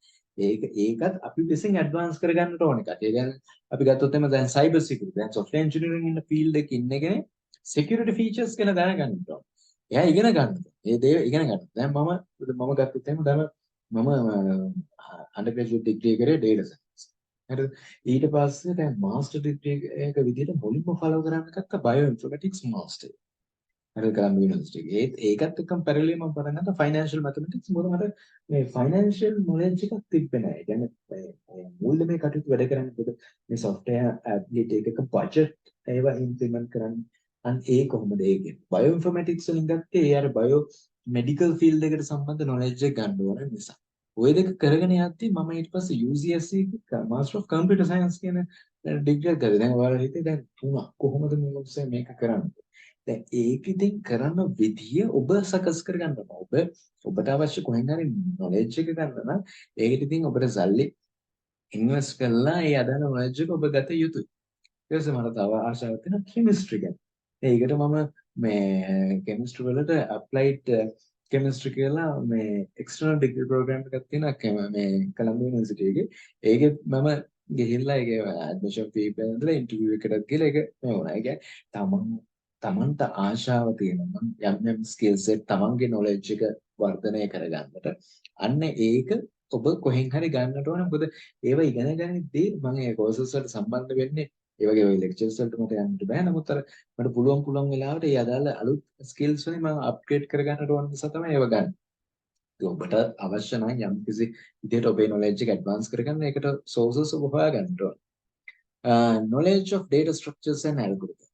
S1: ඒකත් අපි විසින් ඇඩ්වාන්ස් කරගන්නට ඕන එකක්. ඒ කියන්නේ අපි ගත්තොත් එimhe දැන් සයිබර් සිකියුරිටි. දැන් software engineering ඉන්න field එකේ ඉන්න කෙනෙක් security features ගැන දැනගන්න ඕන. එයා ඉගෙන ගන්න. ඒ දේ ඉගෙන ගන්න. දැන් මම ගත්තොත් එimhe දැන් මම undergraduate degree කරේ data science. හරිද? ඊට පස්සේ දැන් master degree එක විදිහට මුලින්ම follow කරන්න ගත්ත bioinformatics master. Colombo University. ඒකත් එක්කම parallel මම පටන් ගත්තා financial mathematics. මොකද මට මේ financial knowledge එකක් තිබ්බේ නැහැ. ඒ කියන්නේ මූල්‍යමය කටයුතු වැඩ කරන්නේ මොකද මේ software application එකක budget ඒවා implement කරන්නේ. අන්න ඒ කොහොමද ඒ කියන්නේ. bioinformatics වලින් ගත්තේ ඒ අර bio medical field එකට සම්බන්ධ knowledge එක ගන්න ඕන නිසා. ওই දෙක කරගෙන යද්දී මම ඊට පස්සේ UCSC Master of Computer Science කියන ඩිග්‍රී එක කරේ. දැන් ඔයාලා හිතේ දැන් තුනක් කොහොමද මේක කරන්නේ? දැන් ඒක ඉතින් කරන විදිය ඔබ සකස් කරගන්න ඕන. ඔබට අවශ්‍ය කොහෙන් හරි knowledge එක ගන්න නම් ඒකට ඉතින් ඔබට සල්ලි ඉන්වෙස්ට් කරලා ඒ අදාළ knowledge එක ඔබ ගත යුතුයි. ඊට පස්සේ මට තව ආශාවක් තියෙනවා chemistry ගැන. ඒකට මම මේ chemistry වලට applied chemistry කියලා මේ external degree program එකක් තියෙනවා මේ Colombo University එකේ. ඒකෙත් මම ගිහිල්ලා ඒක admission fee බැලඳලා interview එකකට ගිහලා ඒක මේ වුණා. ඒ කියන්නේ තමන්ට ආශාව තියෙනවා යම් ස්කිල් සෙට් තමන්ගේ නොලෙජ් එක වර්ධනය කරගන්නට අන්න ඒක ඔබ කොහෙන් හරි ගන්නට ඕනේ මොකද ඒව ඉගෙන ගනිද්දී මම ඒ කෝසස් වලට සම්බන්ධ වෙන්නේ ඒ වගේ ওই ලෙක්චර්ස් වලට මට යන්නට බෑ නමුත් අර මට පුළුවන් වෙලාවට ඒ අදාළ අලුත් ස්කිල්ස් වලින් මම අප්ග්‍රේඩ් කරගන්නට ඕන නිසා තමයි ඒව ගන්න. ඔබට අවශ්‍ය නම් යම් කිසි විදිහට ඔබේ නොලෙජ් එක ඇඩ්වාන්ස් කරගන්න ඒකට සෝසස් ඔබ හොයාගන්න ඕන. Knowledge of data structures and algorithms.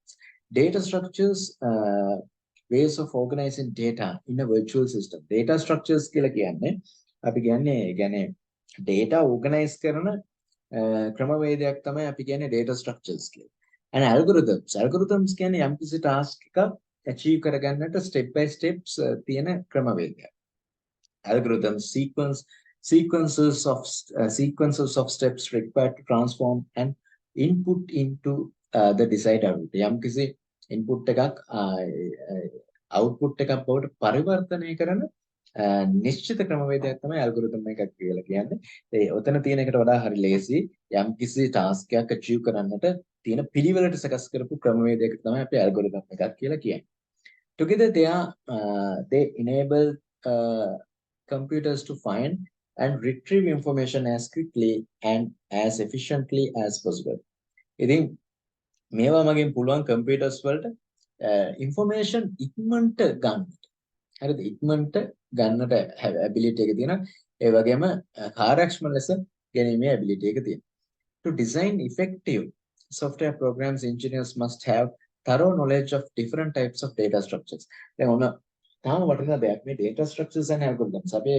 S1: Data structures, ways of organizing data in a virtual system. Data structures කියලා කියන්නේ අපි කියන්නේ data organize කරන ක්‍රමවේදයක් තමයි අපි කියන්නේ data structures කියලා. And algorithms කියන්නේ යම්කිසි task එකක් achieve කරගන්නට step by steps තියෙන ක්‍රමවේදයක්. Algorithms sequences of steps required to transform an input into the desired output. යම්කිසි input එකක් output එකක් බවට පරිවර්තනය කරන නිශ්චිත ක්‍රමවේදයක් තමයි algorithm එකක් කියලා කියන්නේ. ඒ ඔතන තියෙන එකට වඩා හරි ලේසි යම්කිසි task එකක් achieve කරන්නට තියෙන පිළිවෙලට සකස් කරපු ක්‍රමවේදයකට තමයි අපි algorithm එකක් කියලා කියන්නේ. Together they enable computers to find and retrieve information as quickly and as efficiently as possible. ඉතින් මේවා මගෙන් පුළුවන් කම්පියුටර්ස් වලට information ඉක්මනට ගන්නට. හරිද? ඉක්මනට ගන්නට ability එක තියෙනවා. ඒ වගේම කාර්යක්ෂම ලෙස ගැනීමේ ability එක තියෙනවා. To design effective software programs, engineers must have thorough knowledge of different types of data structures. දැන් ඔන්න තාම වටිනා දෙයක් මේ data structures and algorithms. අපේ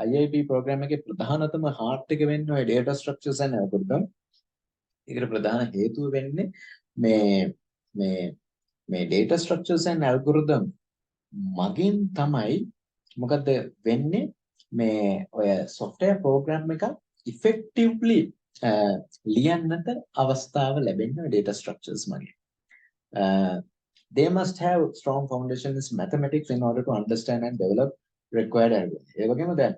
S1: IIT program එකේ ප්‍රධානතම heart එක වෙන්නේ ඔය data structures and algorithms. ඒකට ප්‍රධාන හේතුව වෙන්නේ මේ data structures and algorithm මගින් තමයි මොකද වෙන්නේ මේ ඔය software program එක effectively ලියන්නට අවස්ථාව ලැබෙන්නේ data structures මගින්. They must have strong foundation in mathematics in order to understand and develop required algorithms. ඒ වගේම දැන්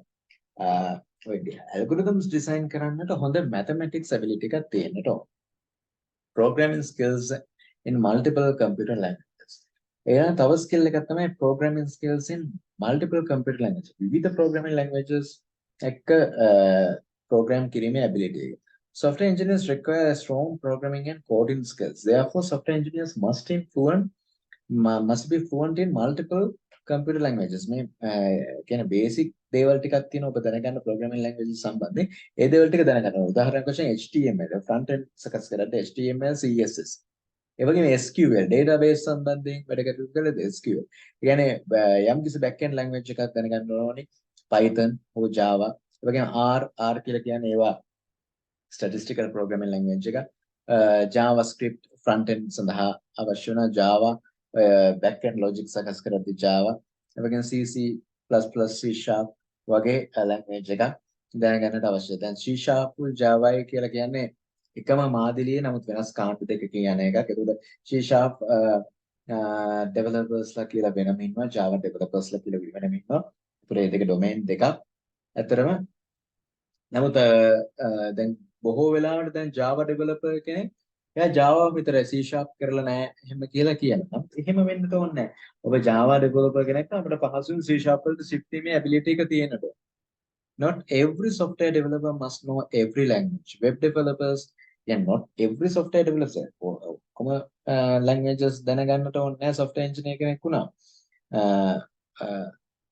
S1: algorithms design කරන්නට හොඳ mathematics ability එකක් තියෙන්නට ඕන. Programming skills in multiple computer languages. ඒන තව skill එකක් තමයි programming skills in multiple computer languages. විවිධ programming languages එක්ක program කිරීමේ ability එක. Software engineers require a strong programming and coding skills. Therefore, software engineers must be fluent in multiple computer languages මේ කියන basic දේවල් ටිකක් තියෙනවා ඔබ දැනගන්න programming languages සම්බන්ධයෙන්. ඒ දේවල් ටික දැනගන්න ඕනේ. උදාහරණයක් වශයෙන් HTML front end සකස් කරද්දී HTML CSS. ඒ වගේම SQL database සම්බන්ධයෙන් වැඩ කටයුතු කළේ SQL. ඒ කියන්නේ යම් කිසි back end language එකක් දැනගන්න ඕනේ. Python or Java. ඒ වගේම R කියලා කියන්නේ ඒවා statistical programming language එක. JavaScript front end සඳහා අවශ්‍ය වෙන Java back end logic සකස් කරද්දී Java. ඒ වගේම C++, C# වගේ language එකක් දැනගන්නට අවශ්‍යයි. දැන් C# Java කියලා කියන්නේ එකම මාදිලියේ නමුත් වෙනස් කාණ්ඩ දෙකකින් යන එකක්. ඒකට C# developers ලා කියලා වෙනම ඉන්නවා. Java developers ලා කියලා වෙනම ඉන්නවා. ඒ දෙක domain දෙකක්. ඇත්තරම නමුත් දැන් බොහෝ වෙලාවට දැන් Java developer කෙනෙක් එයා Java විතරයි C# කරලා නැහැ එහෙම කියලා කියනවා. එහෙම වෙන්න ඕනේ නැහැ. ඔබ Java developer කෙනෙක් නම් අපිට පහසුවෙන් C# වලට shift වීමේ ability එක තියෙන්න ඕනේ. Not every software developer must know every language. Web developers, yeah, not every software developer. ඔක්කොම languages දැනගන්නට ඕනේ නැහැ software engineer කෙනෙක් වුණා.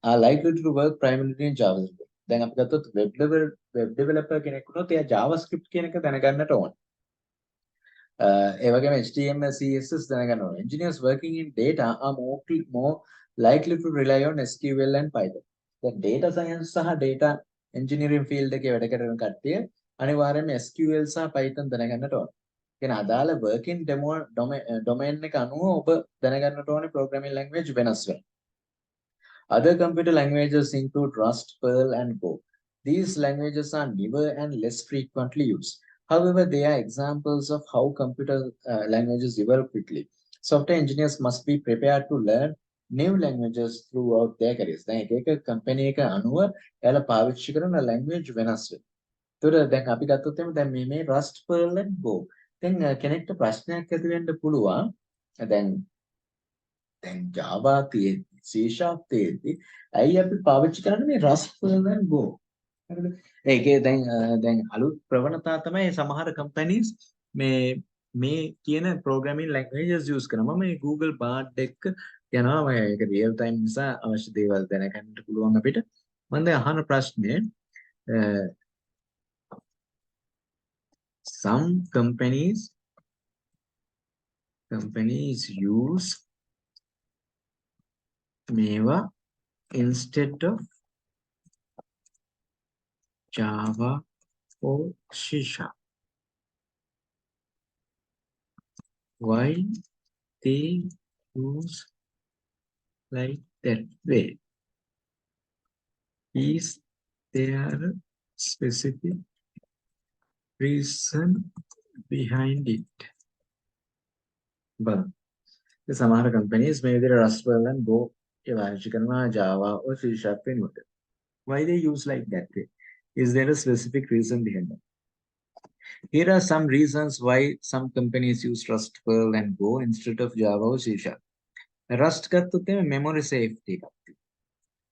S1: Are likely to work primarily in JavaScript. දැන් අපි ගත්තොත් web developer කෙනෙක් වුණොත් එයා JavaScript කියන එක දැනගන්නට ඕනේ. ඒ වගේම HTML CSS දැනගන්න ඕනේ. Engineers working in data are more likely to rely on SQL and Python. දැන් data science සහ data engineering field එකේ වැඩ කරන කට්ටිය අනිවාර්යයෙන්ම SQL සහ Python දැනගන්නට ඕනේ. කියන අදාළ working domain එක අනුව ඔබ දැනගන්නට ඕනේ programming language වෙනස් වෙනවා. Other computer languages include Rust, Perl, and Go. These languages are newer and less frequently used. However, they are examples of how computer languages evolve quickly. Software engineers must be prepared to learn new languages throughout their careers. දැන් එක company එක අනුව එයාලා පාවිච්චි කරන language වෙනස් වෙනවා. ඒතකොට දැන් අපි ගත්තොත් එimhe දැන් මේ Rust, Perl, and Go. දැන් කෙනෙක්ට ප්‍රශ්නයක් ඇති වෙන්න පුළුවන්. දැන් Java තියෙද්දි C# තියෙද්දි ඇයි අපි පාවිච්චි කරන්නේ මේ Rust, Perl, and Go? හරිද? ඒකේ දැන් අලුත් ප්‍රවණතා තමයි සමහර companies මේ කියන programming languages use කරනවා. මේ Google Bard එක්ක යනවා. මේක real time නිසා අවශ්‍ය දේවල් දැනගන්න පුළුවන් අපිට. මම දැන් අහන ප්‍රශ්නේ some companies use මේවා instead of Java or C#. Why they use like that way? Is there a specific reason behind it? But some other companies maybe there Rust, Perl, and Go Java or C# framework. Why they use like that way? Is there a specific reason behind that? Here are some reasons why some companies use Rust, Perl, and Go instead of Java or C#. Rust ගත්තොත් memory safety.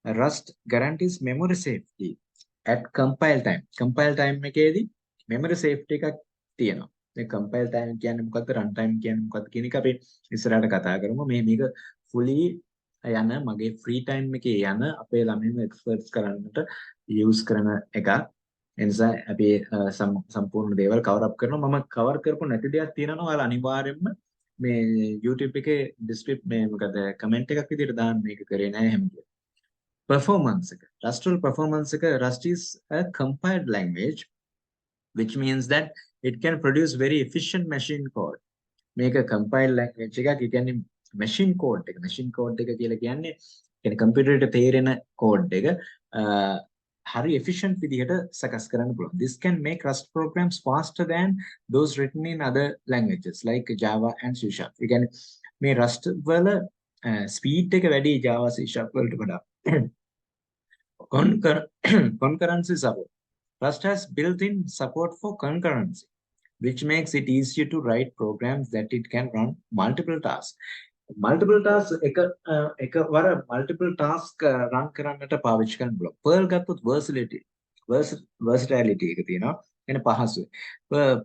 S1: Rust guarantees memory safety at compile time. Compile time එකේදී memory safety එකක් තියෙනවා. මේ compile time කියන්නේ මොකද්ද? run time කියන්නේ මොකද්ද කියන එක අපි ඉස්සරහට කතා කරමු. මේක fully යන මගේ free time එකේ යන අපේ ළමයින්ව experts කරන්නට use කරන එකක්. ඒ නිසා අපි සම්පූර්ණ දේවල් cover up කරනවා. මම cover කරපු නැති දෙයක් තියෙනවා. ඔයාලා අනිවාර්යයෙන්ම මේ YouTube එකේ මේ මොකද comment එකක් විදිහට දාන්න මේක කරේ නැහැ එහෙම කියලා. Performance එක. Rustful performance එක. Rust is a compiled language which means that it can produce very efficient machine code. මේක compiled language එකක්. ඒ කියන්නේ machine code එක. machine code එක කියලා කියන්නේ computer එකට තේරෙන code එක හරි efficient විදිහට සකස් කරන්න පුළුවන්. This can make Rust programs faster than those written in other languages like Java and C#. ඒ කියන්නේ මේ Rust වල speed එක වැඩි Java C# වලට වඩා. Concurrency support. Rust has built-in support for concurrency, which makes it easier to write programs that it can run multiple tasks. Multiple tasks එකවර multiple task run කරන්නට පාවිච්චි කරන්න පුළුවන්. Perl ගත්තොත් versatility එක තියෙනවා. එන පහසුයි.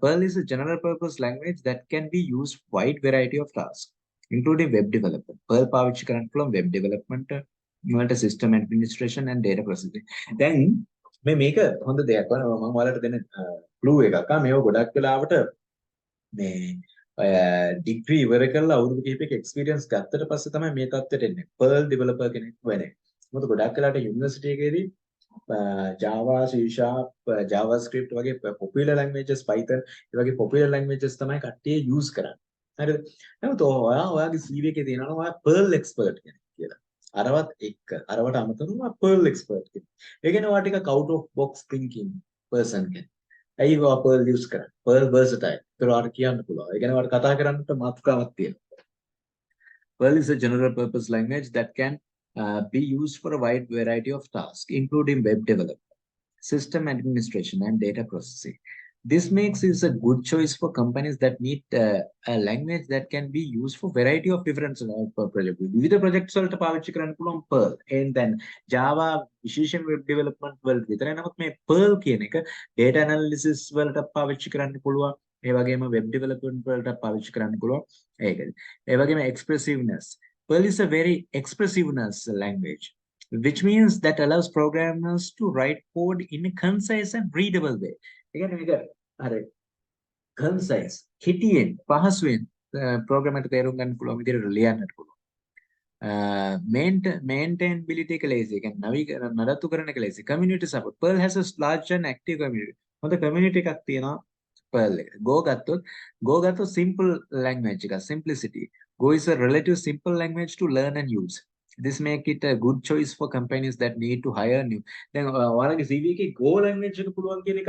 S1: Perl is a general purpose language that can be used wide variety of tasks, including web development. Perl පාවිච්චි කරන්න පුළුවන් web development වලට system administration and data processing. දැන් මේක හොඳ දෙයක් වань මම ඔයාලට දෙන clue එකක්. මේව ගොඩක් වෙලාවට මේ ඩිග්‍රී ඉවර කරලා අවුරුදු කිහිපයක එක්ස්පීරියන්ස් ගත්තට පස්සේ තමයි මේ තත්ත්වයට එන්නේ. Perl developer කෙනෙක් වෙන්නේ. මොකද ගොඩක් වෙලාවට යුනිවර්සිටි එකේදී Java, C Sharp, JavaScript වගේ popular languages, Python ඒ වගේ popular languages තමයි කට්ටිය use කරන්නේ. හරිද? නමුත් ඔයාගේ CV එකේ තියෙනවා ඔයා Perl expert කෙනෙක් කියලා. අරවත් එක්ක අරවට අමතරව Perl expert කෙනෙක්. ඒ කියන්නේ ඔයා ටිකක් out of box thinking person කෙනෙක්. ඇයි ඔයා Perl use කරන්නේ? Perl versatile. ඒක ඔයාලට කියන්න පුළුවන්. ඒ කියන්නේ ඔයාලට කතා කරන්නත් මාතෘකාවක් තියෙනවා. Perl is a general purpose language that can be used for a wide variety of tasks, including web development, system administration, and data processing. This makes it a good choice for companies that need a language that can be used for variety of different projects. With the projects වලට පාවිච්චි කරන්න පුළුවන් Perl. And then Java විශේෂයෙන් web development වලට විතරයි. නමුත් මේ Perl කියන එක data analysis වලට පාවිච්චි කරන්න පුළුවන්. ඒ වගේම web development වලට පාවිච්චි කරන්න පුළුවන්. ඒකයි. ඒ වගේම expressiveness. Perl is a very expressiveness language, which means that allows programmers to write code in a concise and readable way. Again, අර concise, හිටියෙන්, පහසුවෙන් ප්‍රෝග්‍රෑමරට තේරුම් ගන්න පුළුවන් විදිහට ලියන්නට පුළුවන්. maintainability එක ලේසි. ඒ කියන්නේ නඩත්තු කරන එක ලේසි. Community support. Perl has a large and active community. හොඳ community එකක් තියෙනවා Perl එක. Go ගත්තොත් simple language එක, simplicity. Go is a relative simple language to learn and use. This make it a good choice for companies that need to hire new. දැන් ඔයාලගේ CV එකේ Go language එක පුළුවන් කියන එක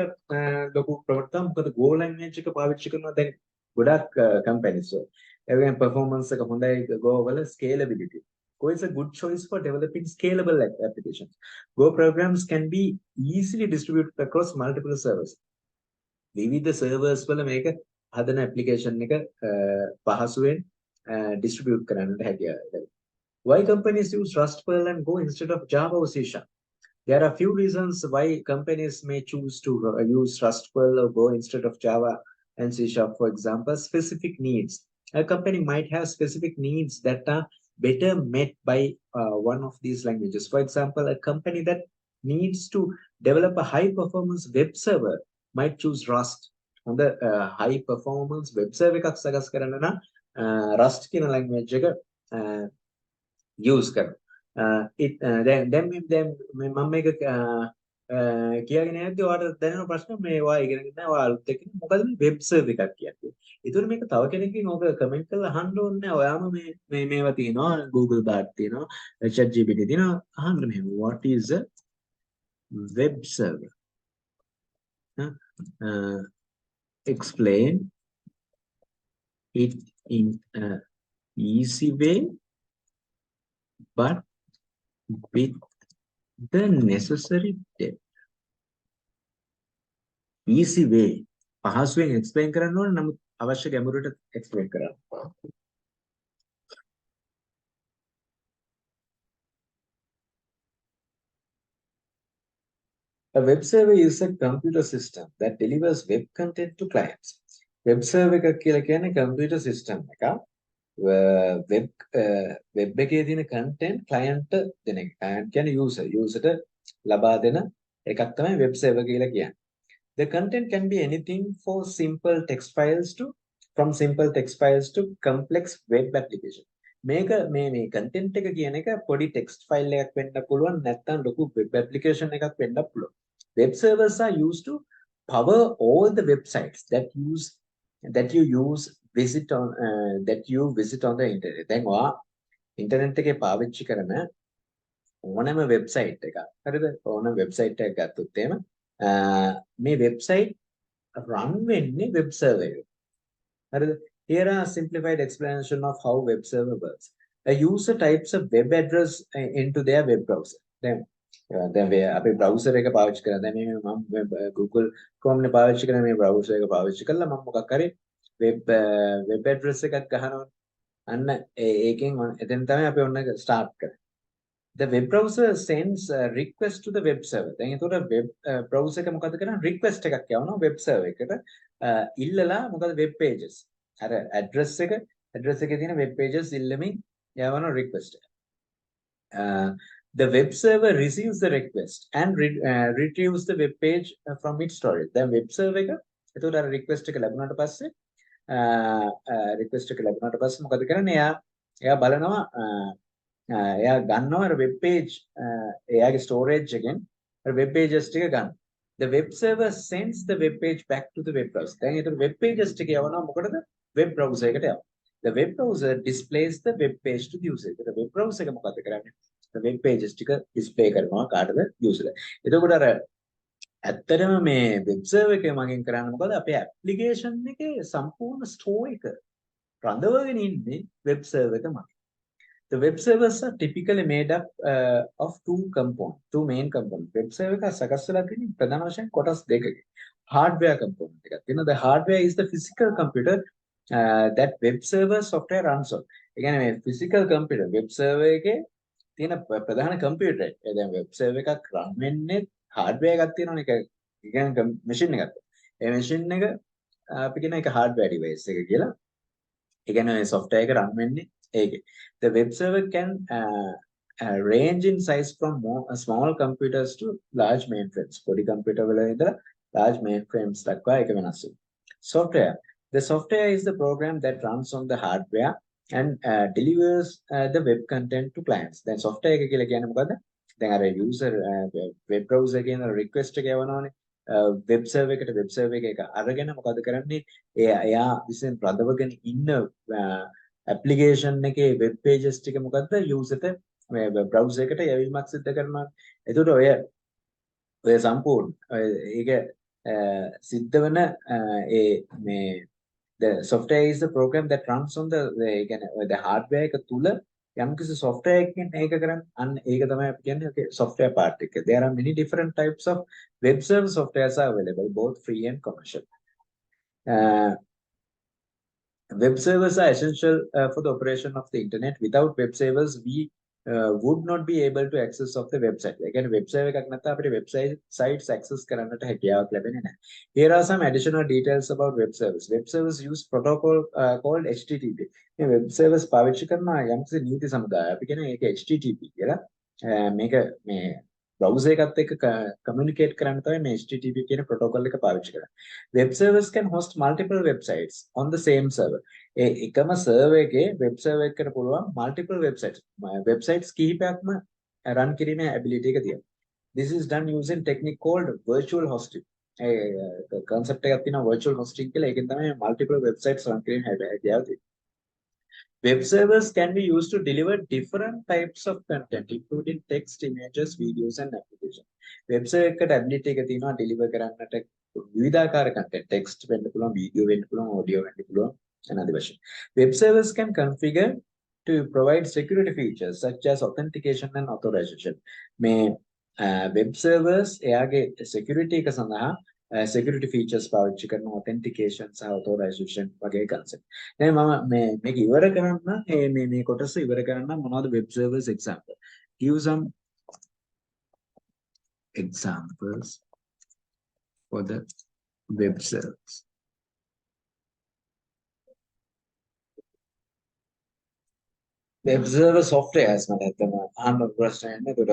S1: ලොකු ප්‍රවෘත්තියක්. මොකද Go language එක පාවිච්චි කරනවා දැන් ගොඩක් companies. ඒ වගේම performance එක හොඳයි Go වල scalability. Go is a good choice for developing scalable applications. Go programs can be easily distributed across multiple servers. විවිධ servers වල මේක හදන application එක පහසුවෙන් distribute කරන්නට හැකියාව. Why companies use Rust, Perl, and Go instead of Java or C Sharp? There are a few reasons why companies may choose to use Rust, Perl, or Go instead of Java and C Sharp. For example, specific needs. A company might have specific needs that are better met by one of these languages. For example, a company that needs to develop a high-performance web server might choose Rust. On the high-performance web server එකක් සකස් කරන්න නම් Rust කියන language එක use කරනවා. දැන් මම මේක කියගෙන යද්දී ඔයාලට දැනෙන ප්‍රශ්න මේ ඔයා ඉගෙනගෙන නැහැ ඔයා අලුත් එක්කනේ මොකද මේ වෙබ් සර්වර් එකක් කියන්නේ. ඒතකොට මේක තව කෙනෙක්ගෙන් ඕක කමෙන්ට් කරලා අහන්න ඕනේ නැහැ. ඔයාම මේවා තියෙනවා Google Bard තියෙනවා ChatGPT තියෙනවා අහන්න මෙහෙම what is a web server? Explain it in a easy way but with the necessary depth. Easy way. පහසුවෙන් explain කරන්න ඕනේ නමුත් අවශ්‍ය ගැඹුරට explain කරන්න. A web server is a computer system that delivers web content to clients. Web server එකක් කියලා කියන්නේ computer system එකක්. web එකේ තියෙන content client දෙන එක. client කියන්නේ userට ලබා දෙන එකක් තමයි web server කියලා කියන්නේ. The content can be anything from simple text files to complex web application. මේක මේ content එක කියන එක පොඩි text file එකක් වෙන්න පුළුවන් නැත්නම් ලොකු web application එකක් වෙන්න පුළුවන්. Web servers are used to power all the websites that you visit on the internet. දැන් ඔයා ඉන්ටර්නෙට් එකේ පාවිච්චි කරන ඕනම වෙබ්සයිට් එකක්. හරිද? ඕනම වෙබ්සයිට් එකක් ගත්තොත් එහෙම මේ වෙබ්සයිට් run වෙන්නේ වෙබ් සර්වර් එකේ. හරිද? Here are a simplified explanation of how web server works. A user types a web address into their web browser. දැන් අපි browser එක පාවිච්චි කරා. දැන් මේ මම Google Chrome නේ පාවිච්චි කරන මේ browser එක පාවිච්චි කළා මම මොකක් හරි web address එකක් ගහනවා. අන්න ඒකෙන් එතෙන් තමයි අපි ඔන්න start කරන්නේ. The web browser sends a request to the web server. දැන් ඒතකොට web browser එක මොකද කරන්නේ? request එකක් යවනවා web server එකට. ඉල්ලලා මොකද web pages. අර address එකේ තියෙන web pages ඉල්ලමින් යවන request එක.
S2: The web server receives the request and retrieves the web page from its storage. The web server එක එතකොට අර request එක ලැබුණාට පස්සේ request එක ලැබුණාට පස්සේ මොකද කරන්නේ? එයා බලනවා එයා ගන්නවා අර web page එයාගේ storage එකෙන් අර web pages ටික ගන්න. The web server sends the web page back to the web browser. දැන් ඒතර web pages ටික යවනවා මොකටද? web browser එකට යවනවා. The web browser displays the web page to the user. ඒතර web browser එක මොකද කරන්නේ? The web pages ටික display කරනවා කාටද? user. එතකොට අර ඇත්තටම මේ web server එකේ මගෙන් කරන්න මොකද? අපේ application එකේ සම්පූර්ණ store එක රඳවගෙන ඉන්නේ web server එක මගේ. The web servers are typically made up of two main components. Web server එක සකස් වෙලා තියෙන ප්‍රධාන වශයෙන් කොටස් දෙකකින්. Hardware component එකක් තියෙනවා. The hardware is the physical computer that web server software runs on. ඒ කියන්නේ මේ physical computer web server එකේ තියෙන ප්‍රධාන computer එක. ඒ දැන් web server එකක් run වෙන්නේ hardware එකක් තියෙනවනේ. ඒක කියන්නේ machine එකක්. ඒ machine එක අපි කියන එක hardware device එක කියලා. ඒ කියන්නේ software එක run වෙන්නේ ඒකේ. The web server can range in size from small computers to large mainframes. පොඩි computer වල ඉඳලා large mainframes දක්වා ඒක වෙනස් වෙනවා. Software. The software is the program that runs on the hardware and delivers the web content to clients. දැන් software එක කියලා කියන්නේ මොකද්ද? දැන් අර user web browser එකේ ඉඳලා request එක යවනවානේ. web server එකට web server එක අරගෙන මොකද කරන්නේ? එයා විසින් රඳවගෙන ඉන්න application එකේ web pages ටික මොකද්ද user ට මේ browser එකට යවීමක් සිදු කරනවා. එතකොට ඔය සම්පූර්ණ ඒක සිද්ධ වෙන මේ the software is the program that runs on the hardware එක තුල යම්කිසි software එකකින් ඒක කරන්නේ අන්න ඒක තමයි අපි කියන්නේ okay software part එක. There are many different types of web server softwares are available both free and commercial. Web servers are essential for the operation of the internet. Without web servers, we would not be able to access of the website. Again, web server එකක් නැත්නම් අපිට website sites access කරන්නට හැකියාවක් ලැබෙන්නේ නැහැ. Here are some additional details about web servers. Web servers use protocol called HTTP. මේ web servers පාවිච්චි කරන යම්කිසි නීති සමුදාය. අපි කියන ඒක HTTP කියලා. මේක මේ browser එකත් එක්ක communicate කරන්න තමයි මේ HTTP කියන protocol එක පාවිච්චි කරන්නේ. Web servers can host multiple websites on the same server. එකම server එකේ web server එකකට පුළුවන් multiple websites කිහිපයක්ම run කිරීමේ ability එක තියෙනවා. This is done using technique called virtual hosting. concept එකක් තියෙනවා virtual hosting කියලා. ඒකෙන් තමයි multiple websites run කිරීමේ හැකියාව තියෙන්නේ. Web servers can be used to deliver different types of content, including text, images, videos, and applications. Web server එකට ability එක තියෙනවා deliver කරන්නට විවිධාකාර content, text වෙන්න පුළුවන්, video වෙන්න පුළුවන්, audio වෙන්න පුළුවන්, අනාදී වශයෙන්. Web servers can configure to provide security features such as authentication and authorization. මේ web servers එයාගේ security එක සඳහා security features පාවිච්චි කරන authentication සහ authorization වගේ concept. දැන් මම මේක ඉවර කරන්න මේ කොටස ඉවර කරන්න මොනවද web servers example. Give some examples for the web servers. Web server softwares මට ඇත්තම අහන්න ප්‍රශ්න එන්නේ. ඒකට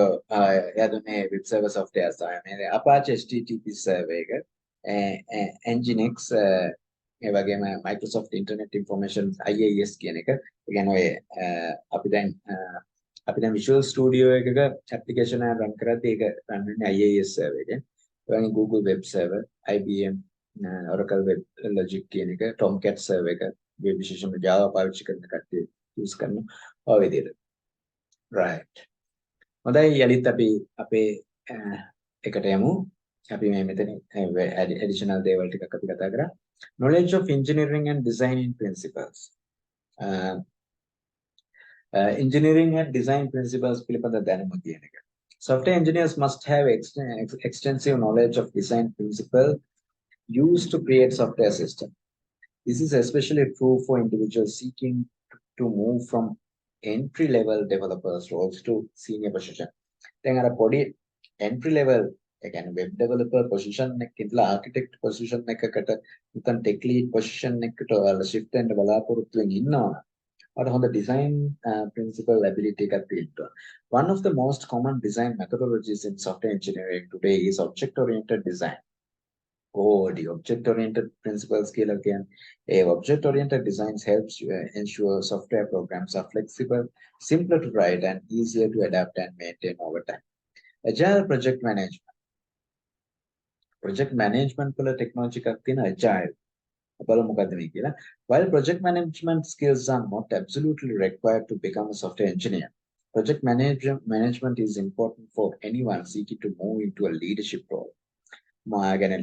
S2: එයා දුන්නේ web server softwares තමයි. මේ Apache HTTP server එක, Nginx ඒ වගේම Microsoft Internet Information IIS කියන එක. ඒ කියන්නේ ඔය අපි දැන් Visual Studio එකක application එක run කරද්දී ඒක run වෙන්නේ IIS server එකෙන්. ඒ වගේම Google Web Server, IBM Oracle Web Logic කියන එක, Tomcat server එක, විශේෂයෙන්ම Java පාවිච්චි කරන කට්ටිය use කරනවා. ඔය විදිහට. right. හොඳයි යලිත් අපි අපේ එකට යමු. අපි මේ මෙතන additional දේවල් ටිකක් අපි කතා කරා. Knowledge of engineering and design principles. Engineering and design principles පිළිබඳ දැනුම කියන එක. Software engineers must have extensive knowledge of design principles used to create software system. This is especially true for individuals seeking to move from entry-level developers roles to senior position. දැන් අර පොඩි entry level ඒ කියන්නේ web developer position එකක ඉඳලා architect position එකකට නැත්නම් tech lead position එකකට ඔයාලා shift වෙන්න බලාපොරොත්තු වෙමින් ඉන්නවා. on the design principle ability එකක් තියෙනවා. One of the most common design methodologies in software engineering today is object-oriented design. OOD, object-oriented principles කියලා කියන්නේ. Object-oriented designs helps you ensure software programs are flexible, simpler to write, and easier to adapt and maintain over time. Agile project management. Project management වල technology එකක් තියෙන agile. බලමු මොකද්ද මේ කියලා. While project management skills are not absolutely required to become a software engineer, project management is important for anyone seeking to move into a leadership role. මා ගැන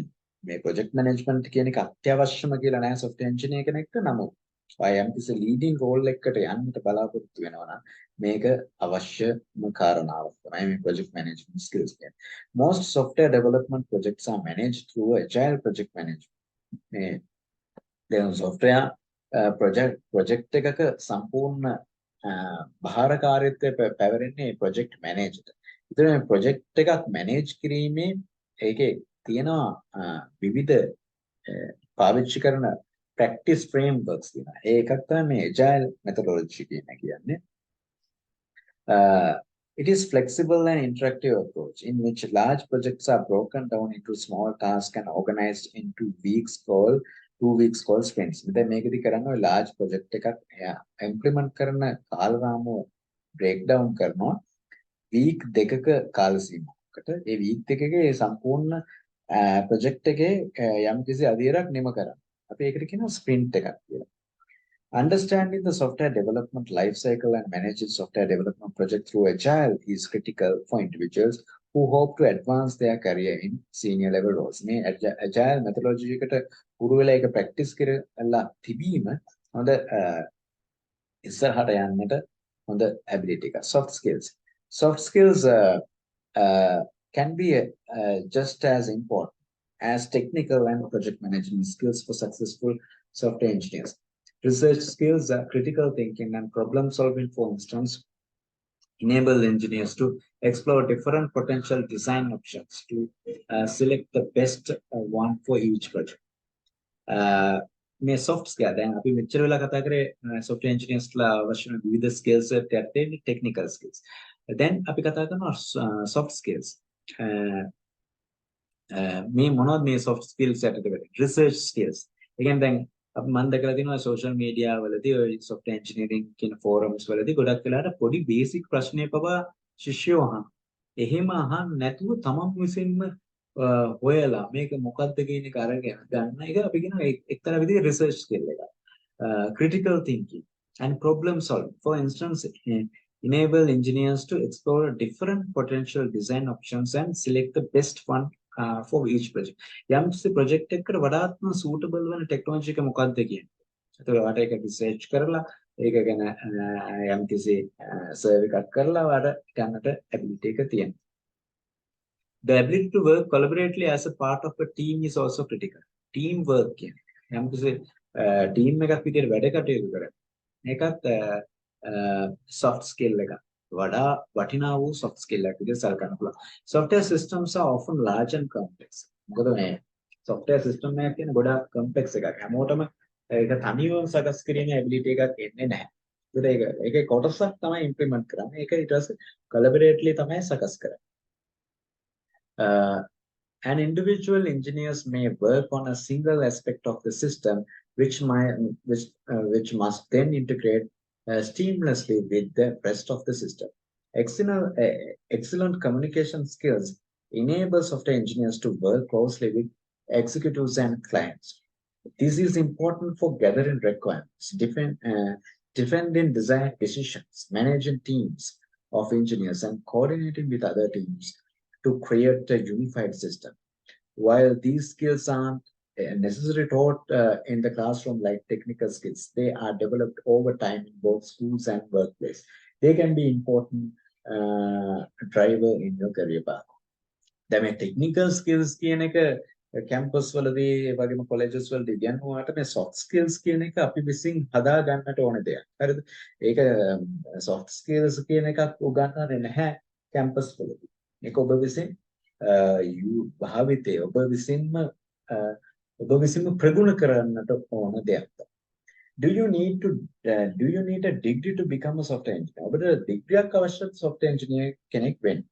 S2: මේ project management කියන එක අත්‍යවශ්‍යම කියලා නෑ software engineer කෙනෙක්ට. නමුත් යම් කිසි leading role එකකට යන්නට බලාපොරොත්තු වෙනවා නම් මේක අවශ්‍යම කාරණාවක් තමයි මේ project management skills කියන්නේ. Most software development projects are managed through agile project management. මේ දැන් software project එකක සම්පූර්ණ භාරකාරීත්වය පැවරෙන්නේ project manager. ඉතින් මේ project එකක් manage කිරීමේ ඒකේ තියෙනවා විවිධ පාවිච්චි කරන practice frameworks තියෙනවා. ඒකක් තමයි මේ agile methodology කියන්නේ. It is flexible and interactive approach in which large projects are broken down into small tasks and organized into 2 weeks called sprints. දැන් මේකදී කරන්නේ large project එකක් implement කරන කාලරාමුව break down කරනවා week දෙකක කාල සීමාවකට. ඒ week දෙකකේ සම්පූර්ණ project එකේ යම් කිසි අදියරක් නිම කරන්න. අපි ඒකට කියනවා sprint එකක් කියලා. Understanding the software development life cycle and managing software development project through agile is critical for individuals who hope to advance their career in senior level roles. මේ agile methodology එකට පුරු වෙලා ඒක practice කරලා තිබීම හොඳ ඉස්සරහට යන්නට හොඳ ability එකක්. Soft skills can be just as important as technical and project management skills for successful software engineers. Research skills, critical thinking, and problem solving, for instance, enable engineers to explore different potential design options to select the best one for each project. මේ soft skill දැන් අපි මෙච්චර වෙලා කතා කරේ software engineers ලා අවශ්‍ය වෙන විවිධ skills set යටතේ technical skills. දැන් අපි කතා කරනවා soft skills. මේ මොනවද මේ soft skills යටතේ research skills. ඒ කියන්නේ දැන් අපි මම දැකලා තියෙනවා social media වලදී ඔය software engineering කියන forums වලදී ගොඩක් වෙලාවට පොඩි basic ප්‍රශ්නය පවා ශිෂ්‍යයෝ අහන. එහෙම අහන්න නැතුව තමන් විසින්ම හොයලා මේක මොකක්ද කියන එක අරගෙන ගන්න එක අපි කියනවා එක්තරා විදිහේ research skill එකක්. Critical thinking and problem solving, for instance, enable engineers to explore different potential design options and select the best one for each project. යම්කිසි project එකකට වඩාත්ම suitable වෙන technology එක මොකක්ද කියන්නේ. ඒතකොට වාට ඒක research කරලා ඒක ගැන යම්කිසි survey එකක් කරලා වාට ගන්නට ability එක තියෙනවා. The ability to work collaboratively as a part of a team is also critical. Teamwork කියන්නේ යම්කිසි team එකක් විදිහට වැඩ කටයුතු කරන ඒකත් soft skill එකක්. වඩා වටිනා වූ soft skill එකක් විදිහට සලකන්න පුළුවන්. Software systems are often large and complex. මොකද මේ software system එකක් කියන්නේ ගොඩාක් complex එකක්. හැමෝටම ඒක තනියම සකස් කිරීමේ ability එකක් එන්නේ නැහැ. ඒකට ඒකේ කොටසක් තමයි implement කරන්නේ. ඒක ඊට පස්සේ collaboratively තමයි සකස් කරන්නේ. An individual engineers may work on a single aspect of the system which must then integrate seamlessly with the rest of the system. Excellent communication skills enable software engineers to work closely with executives and clients. This is important for gathering requirements, defending design decisions, managing teams of engineers, and coordinating with other teams to create a unified system. While these skills aren't necessarily taught in the classroom like technical skills, they are developed over time in both schools and workplace. They can be important driver in your career path. දැන් මේ technical skills කියන එක campus වලදී ඒ වගේම colleges වලදී ඉගෙනුවාට මේ soft skills කියන එක අපි විසින් හදා ගන්නට ඕන දෙයක්. හරිද? ඒක soft skills කියන එකක් උගන්වන්නේ නැහැ campus වලදී. මේක ඔබ විසින් භාවිතය ඔබ විසින්ම ප්‍රගුණ කරන්නට ඕන දෙයක්. do you need a degree to become a software engineer? But a degree of software engineer can win.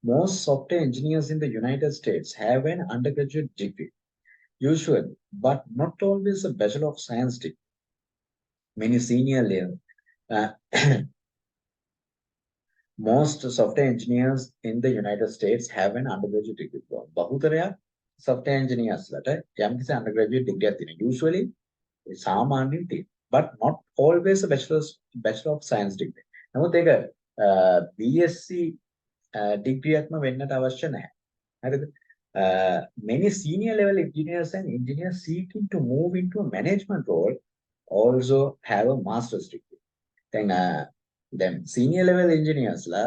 S2: Most software engineers in the United States have an undergraduate degree, usually, but not always a Bachelor of Science degree. Many senior level. Most software engineers in the United States have an undergraduate degree. බහුතරයක් software engineers ලට යම්කිසි undergraduate degree එකක් තියෙනවා. Usually සාමාන්‍යයෙන් තියෙනවා. But not always a Bachelor of Science degree. නමුත් ඒක BSc degree එකක්ම වෙන්නට අවශ්‍ය නැහැ. හරිද? Many senior level engineers and engineers seeking to move into a management role also have a master's degree. Then senior level engineers la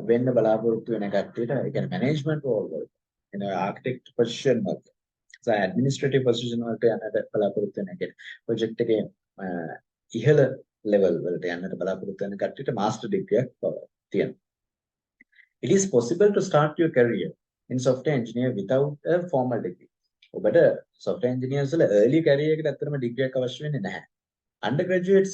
S2: වෙන්න බලාපොරොත්තු වෙන කට්ටියට ඒ කියන්නේ management role වලට in architect position වලට so administrative position වලට යන්නට බලාපොරොත්තු වෙන කෙනෙක් project එකේ ඉහළ level වලට යන්නට බලාපොරොත්තු වෙන කට්ටියට master degree එකක් තියෙනවා. It is possible to start your career in software engineer without a formal degree. ඔබට software engineers වල early career එකට ඇත්තටම degree එකක් අවශ්‍ය වෙන්නේ නැහැ. Undergraduate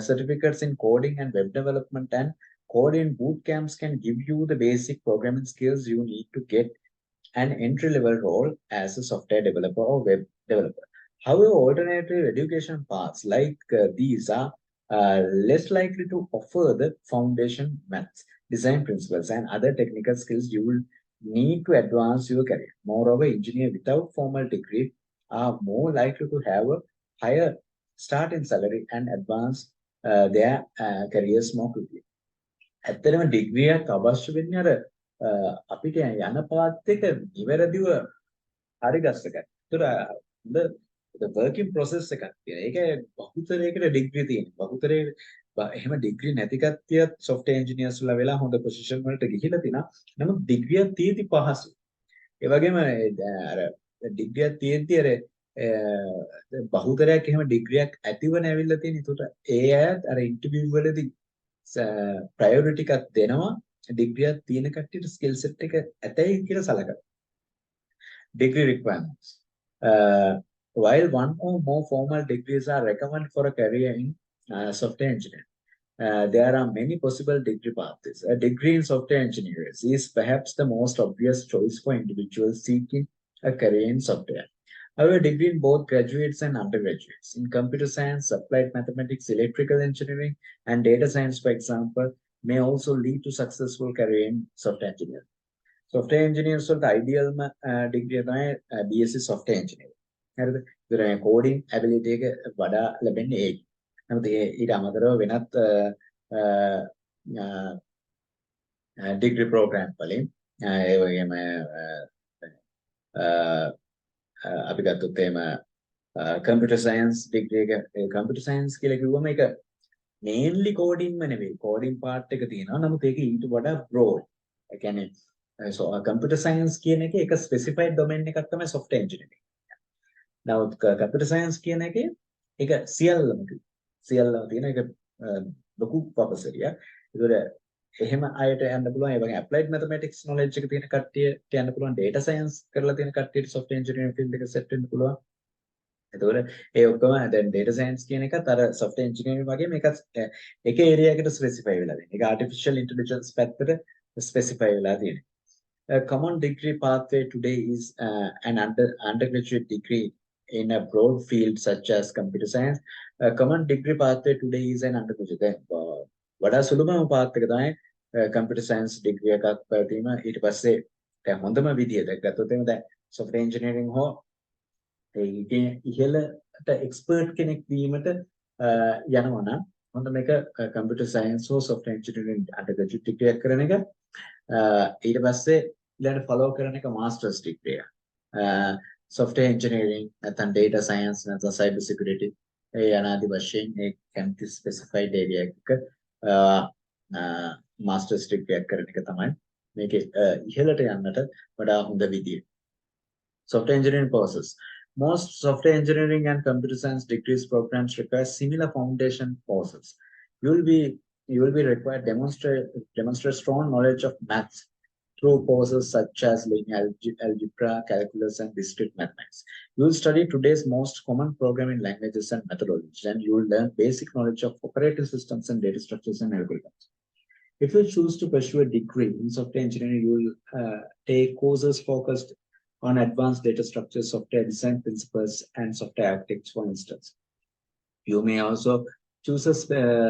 S2: certificates in coding and web development and coding boot camps can give you the basic programming skills you need to get an entry-level role as a software developer or web developer. However, alternative education paths like these are less likely to offer the foundation maths, design principles, and other technical skills you will need to advance your career. Moreover, engineers without formal degree are more likely to have a higher start in salary and advance their careers more quickly. ඇත්තටම degree එකක් අවශ්‍ය වෙන්නේ අර අපිට යන පාත් එක නිවැරදිව හරි ගස්ස ගන්න. ඒතර the working process එකක් තියෙනවා. ඒක බහුතරයකට ඩිග්‍රී තියෙනවා. බහුතරේ එහෙම ඩිග්‍රී නැති කට්ටියත් software engineers ලා වෙලා හොඳ position වලට ගිහිලා තිනා. නමුත් ඩිග්‍රියක් තියෙති පහසු. ඒ වගේම අර ඩිග්‍රියක් තියෙද්දි අර බහුතරයක් එහෙම ඩිග්‍රියක් ඇතිවන ඇවිල්ලා තියෙන. ඒකට ඒ අයත් අර ඉන්ටර්විව් වලදී ප්‍රයොරිටි එකක් දෙනවා ඩිග්‍රියක් තියෙන කට්ටියට ස්කිල් සෙට් එක ඇතයි කියලා සලකනවා. Degree requirements. While one or more formal degrees are recommended for a career in software engineering, there are many possible degree paths. A degree in software engineering is perhaps the most obvious choice for individuals seeking a career in software. However, degree in both graduates and undergraduates in computer science, applied mathematics, electrical engineering, and data science, for example, may also lead to successful career in software engineering. Software engineers වලට ideal degree තමයි BSc software engineering. හරිද? ඒතර coding ability එක වඩා ලැබෙන්නේ ඒක. නමුත් ඊට අමතරව වෙනත් degree program වලින් ඒ වගේම අපි ගත්තොත් එහෙම computer science degree එක computer science කියලා කිව්වම ඒක mainly coding ම නෙවෙයි coding part එක තියෙනවා නමුත් ඒක ඊට වඩා broad ඒ කියන්නේ so computer science කියන එකේ එක specified domain එකක් තමයි software engineering. නමුත් computer science කියන එකේ ඒක සියල්ලම තියෙන එක ලොකු purpose එකක්. ඒතකොට එහෙම අයට යන්න පුළුවන් ඒ වගේ applied mathematics knowledge එක තියෙන කට්ටියට යන්න පුළුවන් data science කරලා තියෙන කට්ටියට software engineering field එක set වෙන්න පුළුවන්. එතකොට ඒ ඔක්කොම දැන් data science කියන එකත් අර software engineering වගේ මේකත් එක area එකකට specify වෙලා තියෙනවා. ඒක artificial intelligence පැත්තට specify වෙලා තියෙනවා. A common degree pathway today is an undergraduate degree in a broad field such as computer science. A common degree pathway today is an undergraduate. වඩා සුළුම පාත් එක තමයි computer science degree එකක් පැවතීම. ඊට පස්සේ දැන් හොඳම විදියට ගත්තොත් එහෙම දැන් software engineering හෝ ඒකේ ඉහළට expert කෙනෙක් වීමට යනවා නම් හොඳ මේක computer science හෝ software engineering undergraduate degree එකක් කරන එක. ඊට පස්සේ ඊළඟට follow කරන එක master's degree එක. software engineering නැත්නම් data science නැත්නම් cyber security ඒ අනාදි වශයෙන් ඒ කැමති specified area එකක master's degree එකක් කරන එක තමයි මේකේ ඉහළට යන්නට වඩා හොඳ විදිය. Software engineering courses. Most software engineering and computer science degrees programs require similar foundation courses. You will be required to demonstrate strong knowledge of maths, through courses such as linear algebra, calculus, and discrete mathematics. You will study today's most common programming languages and methodologies, and you will learn basic knowledge of operating systems and data structures and algorithms. If you choose to pursue a degree in software engineering, you will take courses focused on advanced data structures, software design principles, and software architecture, for instance. You may also choose a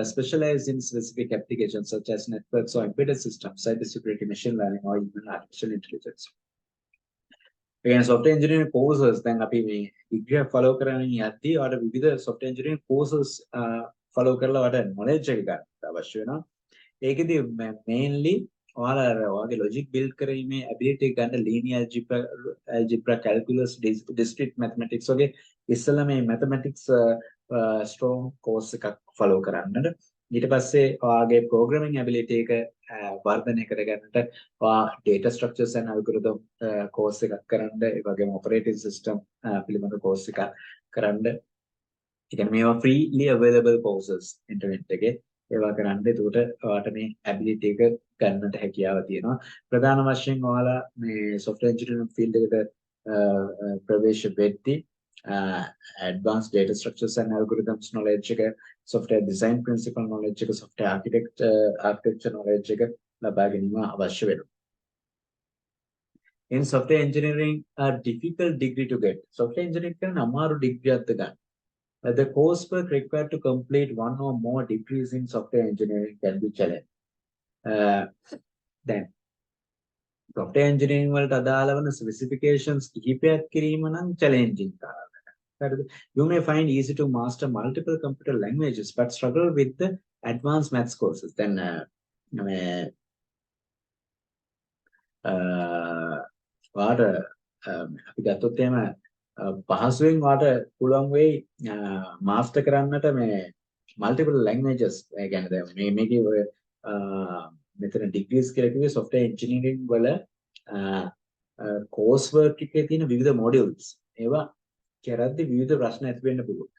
S2: specialize in specific applications such as networks or embedded systems, cybersecurity, machine learning, or even artificial intelligence. Again, software engineering courses, then අපි මේ degree follow කරගෙන යද්දී ඔයාලට විවිධ software engineering courses follow කරලා ඔයාලට knowledge එක ගන්න අවශ්‍ය වෙනවා. ඒකෙදි mainly ඔයාගේ logic build කිරීමේ ability එක ගන්න linear algebra, calculus, discrete mathematics වගේ ඉස්සෙල්ලා මේ mathematics strong course එකක් follow කරන්නට. ඊට පස්සේ ඔයාගේ programming ability එක වර්ධනය කරගන්නට ඔයා data structures and algorithm course එකක් කරන්න, ඒ වගේම operating system පිළිබඳ course එකක් කරන්න. ඒ කියන්නේ මේවා freely available courses internet එකේ. ඒවා කරන්න. එතකොට ඔයාට මේ ability එක ගන්නට හැකියාව තියෙනවා. ප්‍රධාන වශයෙන් ඔයාලා මේ software engineering field එකට ප්‍රවේශ වෙද්දී advanced data structures and algorithms knowledge එක, software design principle knowledge එක, software architecture knowledge එක ලබා ගැනීම අවශ්‍ය වෙනවා. In software engineering, a difficult degree to get. Software engineering කරන අමාරු degree එකක් ගන්න. The coursework required to complete one or more degrees in software engineering can be challenging. Then, software engineering වලට අදාළ වන specifications කිහිපයක් කිරීම නම් challenging කාරණයක්. You may find easy to master multiple computer languages but struggle with the advanced maths courses. Then, අපි ගත්තොත් එහෙම පහසුවෙන් වාට පුළුවන් වෙයි මාස්ටර් කරන්නට මේ multiple languages. ඒ කියන්නේ දැන් මේකේ ඔය මෙතන degrees කියලා කිව්වේ software engineering වල course work එකේ තියෙන විවිධ modules. ඒවා කරද්දී විවිධ ප්‍රශ්න ඇති වෙන්න පුළුවන්.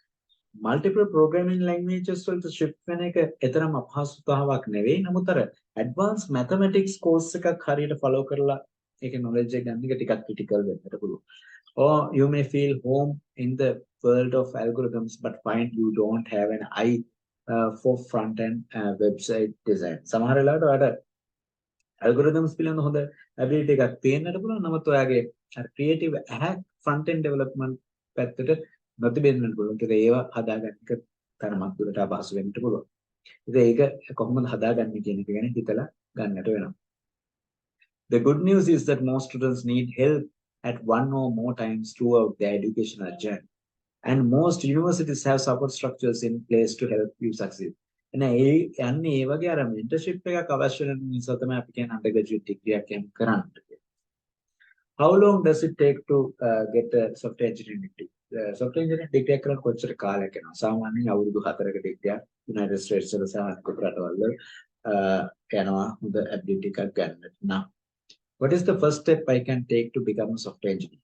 S2: Multiple programming languages වලට shift වෙන එක එතරම් අපහසුතාවක් නෙවෙයි. නමුත් අර advanced mathematics course එකක් හරියට follow කරලා ඒකේ knowledge එක ගන්න එක ටිකක් critical වෙන්නට පුළුවන්. Or you may feel home in the world of algorithms but find you don't have an eye for front-end website design. සමහර වෙලාවට ඔයාලට algorithms පිළිබඳ හොඳ ability එකක් තියෙන්නට පුළුවන්. නමුත් ඔයාගේ creative hack front-end development පැත්තට නොතිබෙන්නට පුළුවන්. ඒකද ඒවා හදාගන්න එක තරමක් දුරට අපහසු වෙන්නට පුළුවන්. ඉතින් ඒක කොහොමද හදාගන්නේ කියන එක ගැන හිතලා ගන්නට වෙනවා. The good news is that most students need help at one or more times throughout their educational journey. And most universities have support structures in place to help you succeed. And යන්නේ ඒ වගේ අර mentorship එකක් අවශ්‍ය වෙන නිසා තමයි අපි කියන්නේ undergraduate degree එකක් කරන්න. How long does it take to get a software engineering degree? Software engineering degree එකක් කරන්න කොච්චර කාලයක් යනවා? සාමාන්‍යයෙන් අවුරුදු 4ක degree එකක් United States වල සහ අනිත් රටවල යනවා හොඳ ability එකක් ගන්නට. Now, what is the first step I can take to become a software engineer?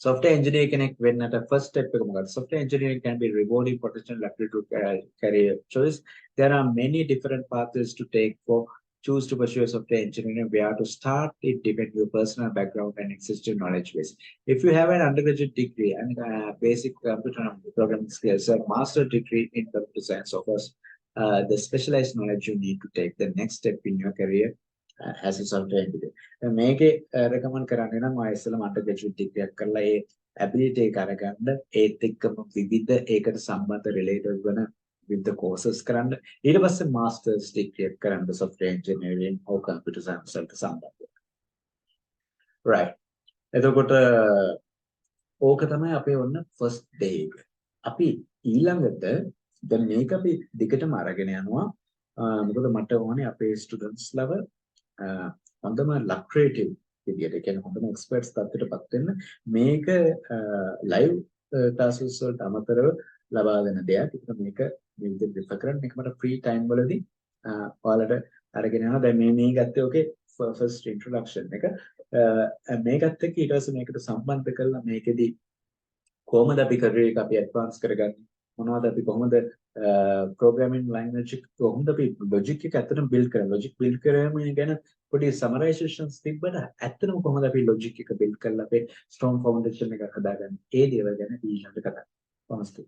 S2: Software engineer කෙනෙක් වෙන්නට first step එක මොකක්ද? Software engineering can be rewarding potential aptitude career choice. There are many different paths to take for choose to pursue software engineering. Where to start, it depends on your personal background and existing knowledge base. If you have an undergraduate degree and basic computer programming skills, a master's degree in computer science offers the specialized knowledge you need to take the next step in your career as a software engineer. මේකේ recommend කරන්නේ නම් ඔය ඉස්සෙල්ලාම undergraduate degree එකක් කරලා ඒ ability එක අරගන්න ඒත් එක්කම විවිධ ඒකට සම්බන්ධ related වෙන විවිධ courses කරන්න ඊට පස්සේ master's degree එකක් කරන්න software engineering or computer science වලට සම්බන්ධ. Right. එතකොට ඕක තමයි අපේ ඔන්න first day එක. අපි ඊළඟට දැන් මේක අපි දිගටම අරගෙන යනවා. මොකද මට ඕනේ අපේ students ලව හොඳම lucrative විදියට ඒ කියන්නේ හොඳම experts තත්ත්වයටපත් වෙන්න මේක live classes වලට අමතරව ලබා දෙන දෙයක්. ඒක මේක මේ විදිහට prefer කරන්නේ. මේක මට free time වලදී ඔයාලට අරගෙන යනවා. දැන් මේ ගත්තේ ඔකේ first introduction එක. මේකත් එක්ක ඊට පස්සේ මේකට සම්බන්ධ කරලා මේකෙදි කොහොමද අපි career එක අපි advance කරගන්නේ? මොනවද අපි කොහොමද programming language එක කොහොමද අපි logic එක ඇත්තටම build කරන්නේ logic build කරාම ගැන පොඩි summarizations තිබ්බට ඇත්තටම කොහොමද අපි logic එක build කරලා අපේ strong foundation එක හදාගන්නේ ඒ දේවල් ගැන අපි ඊළඟට කතා කරමු.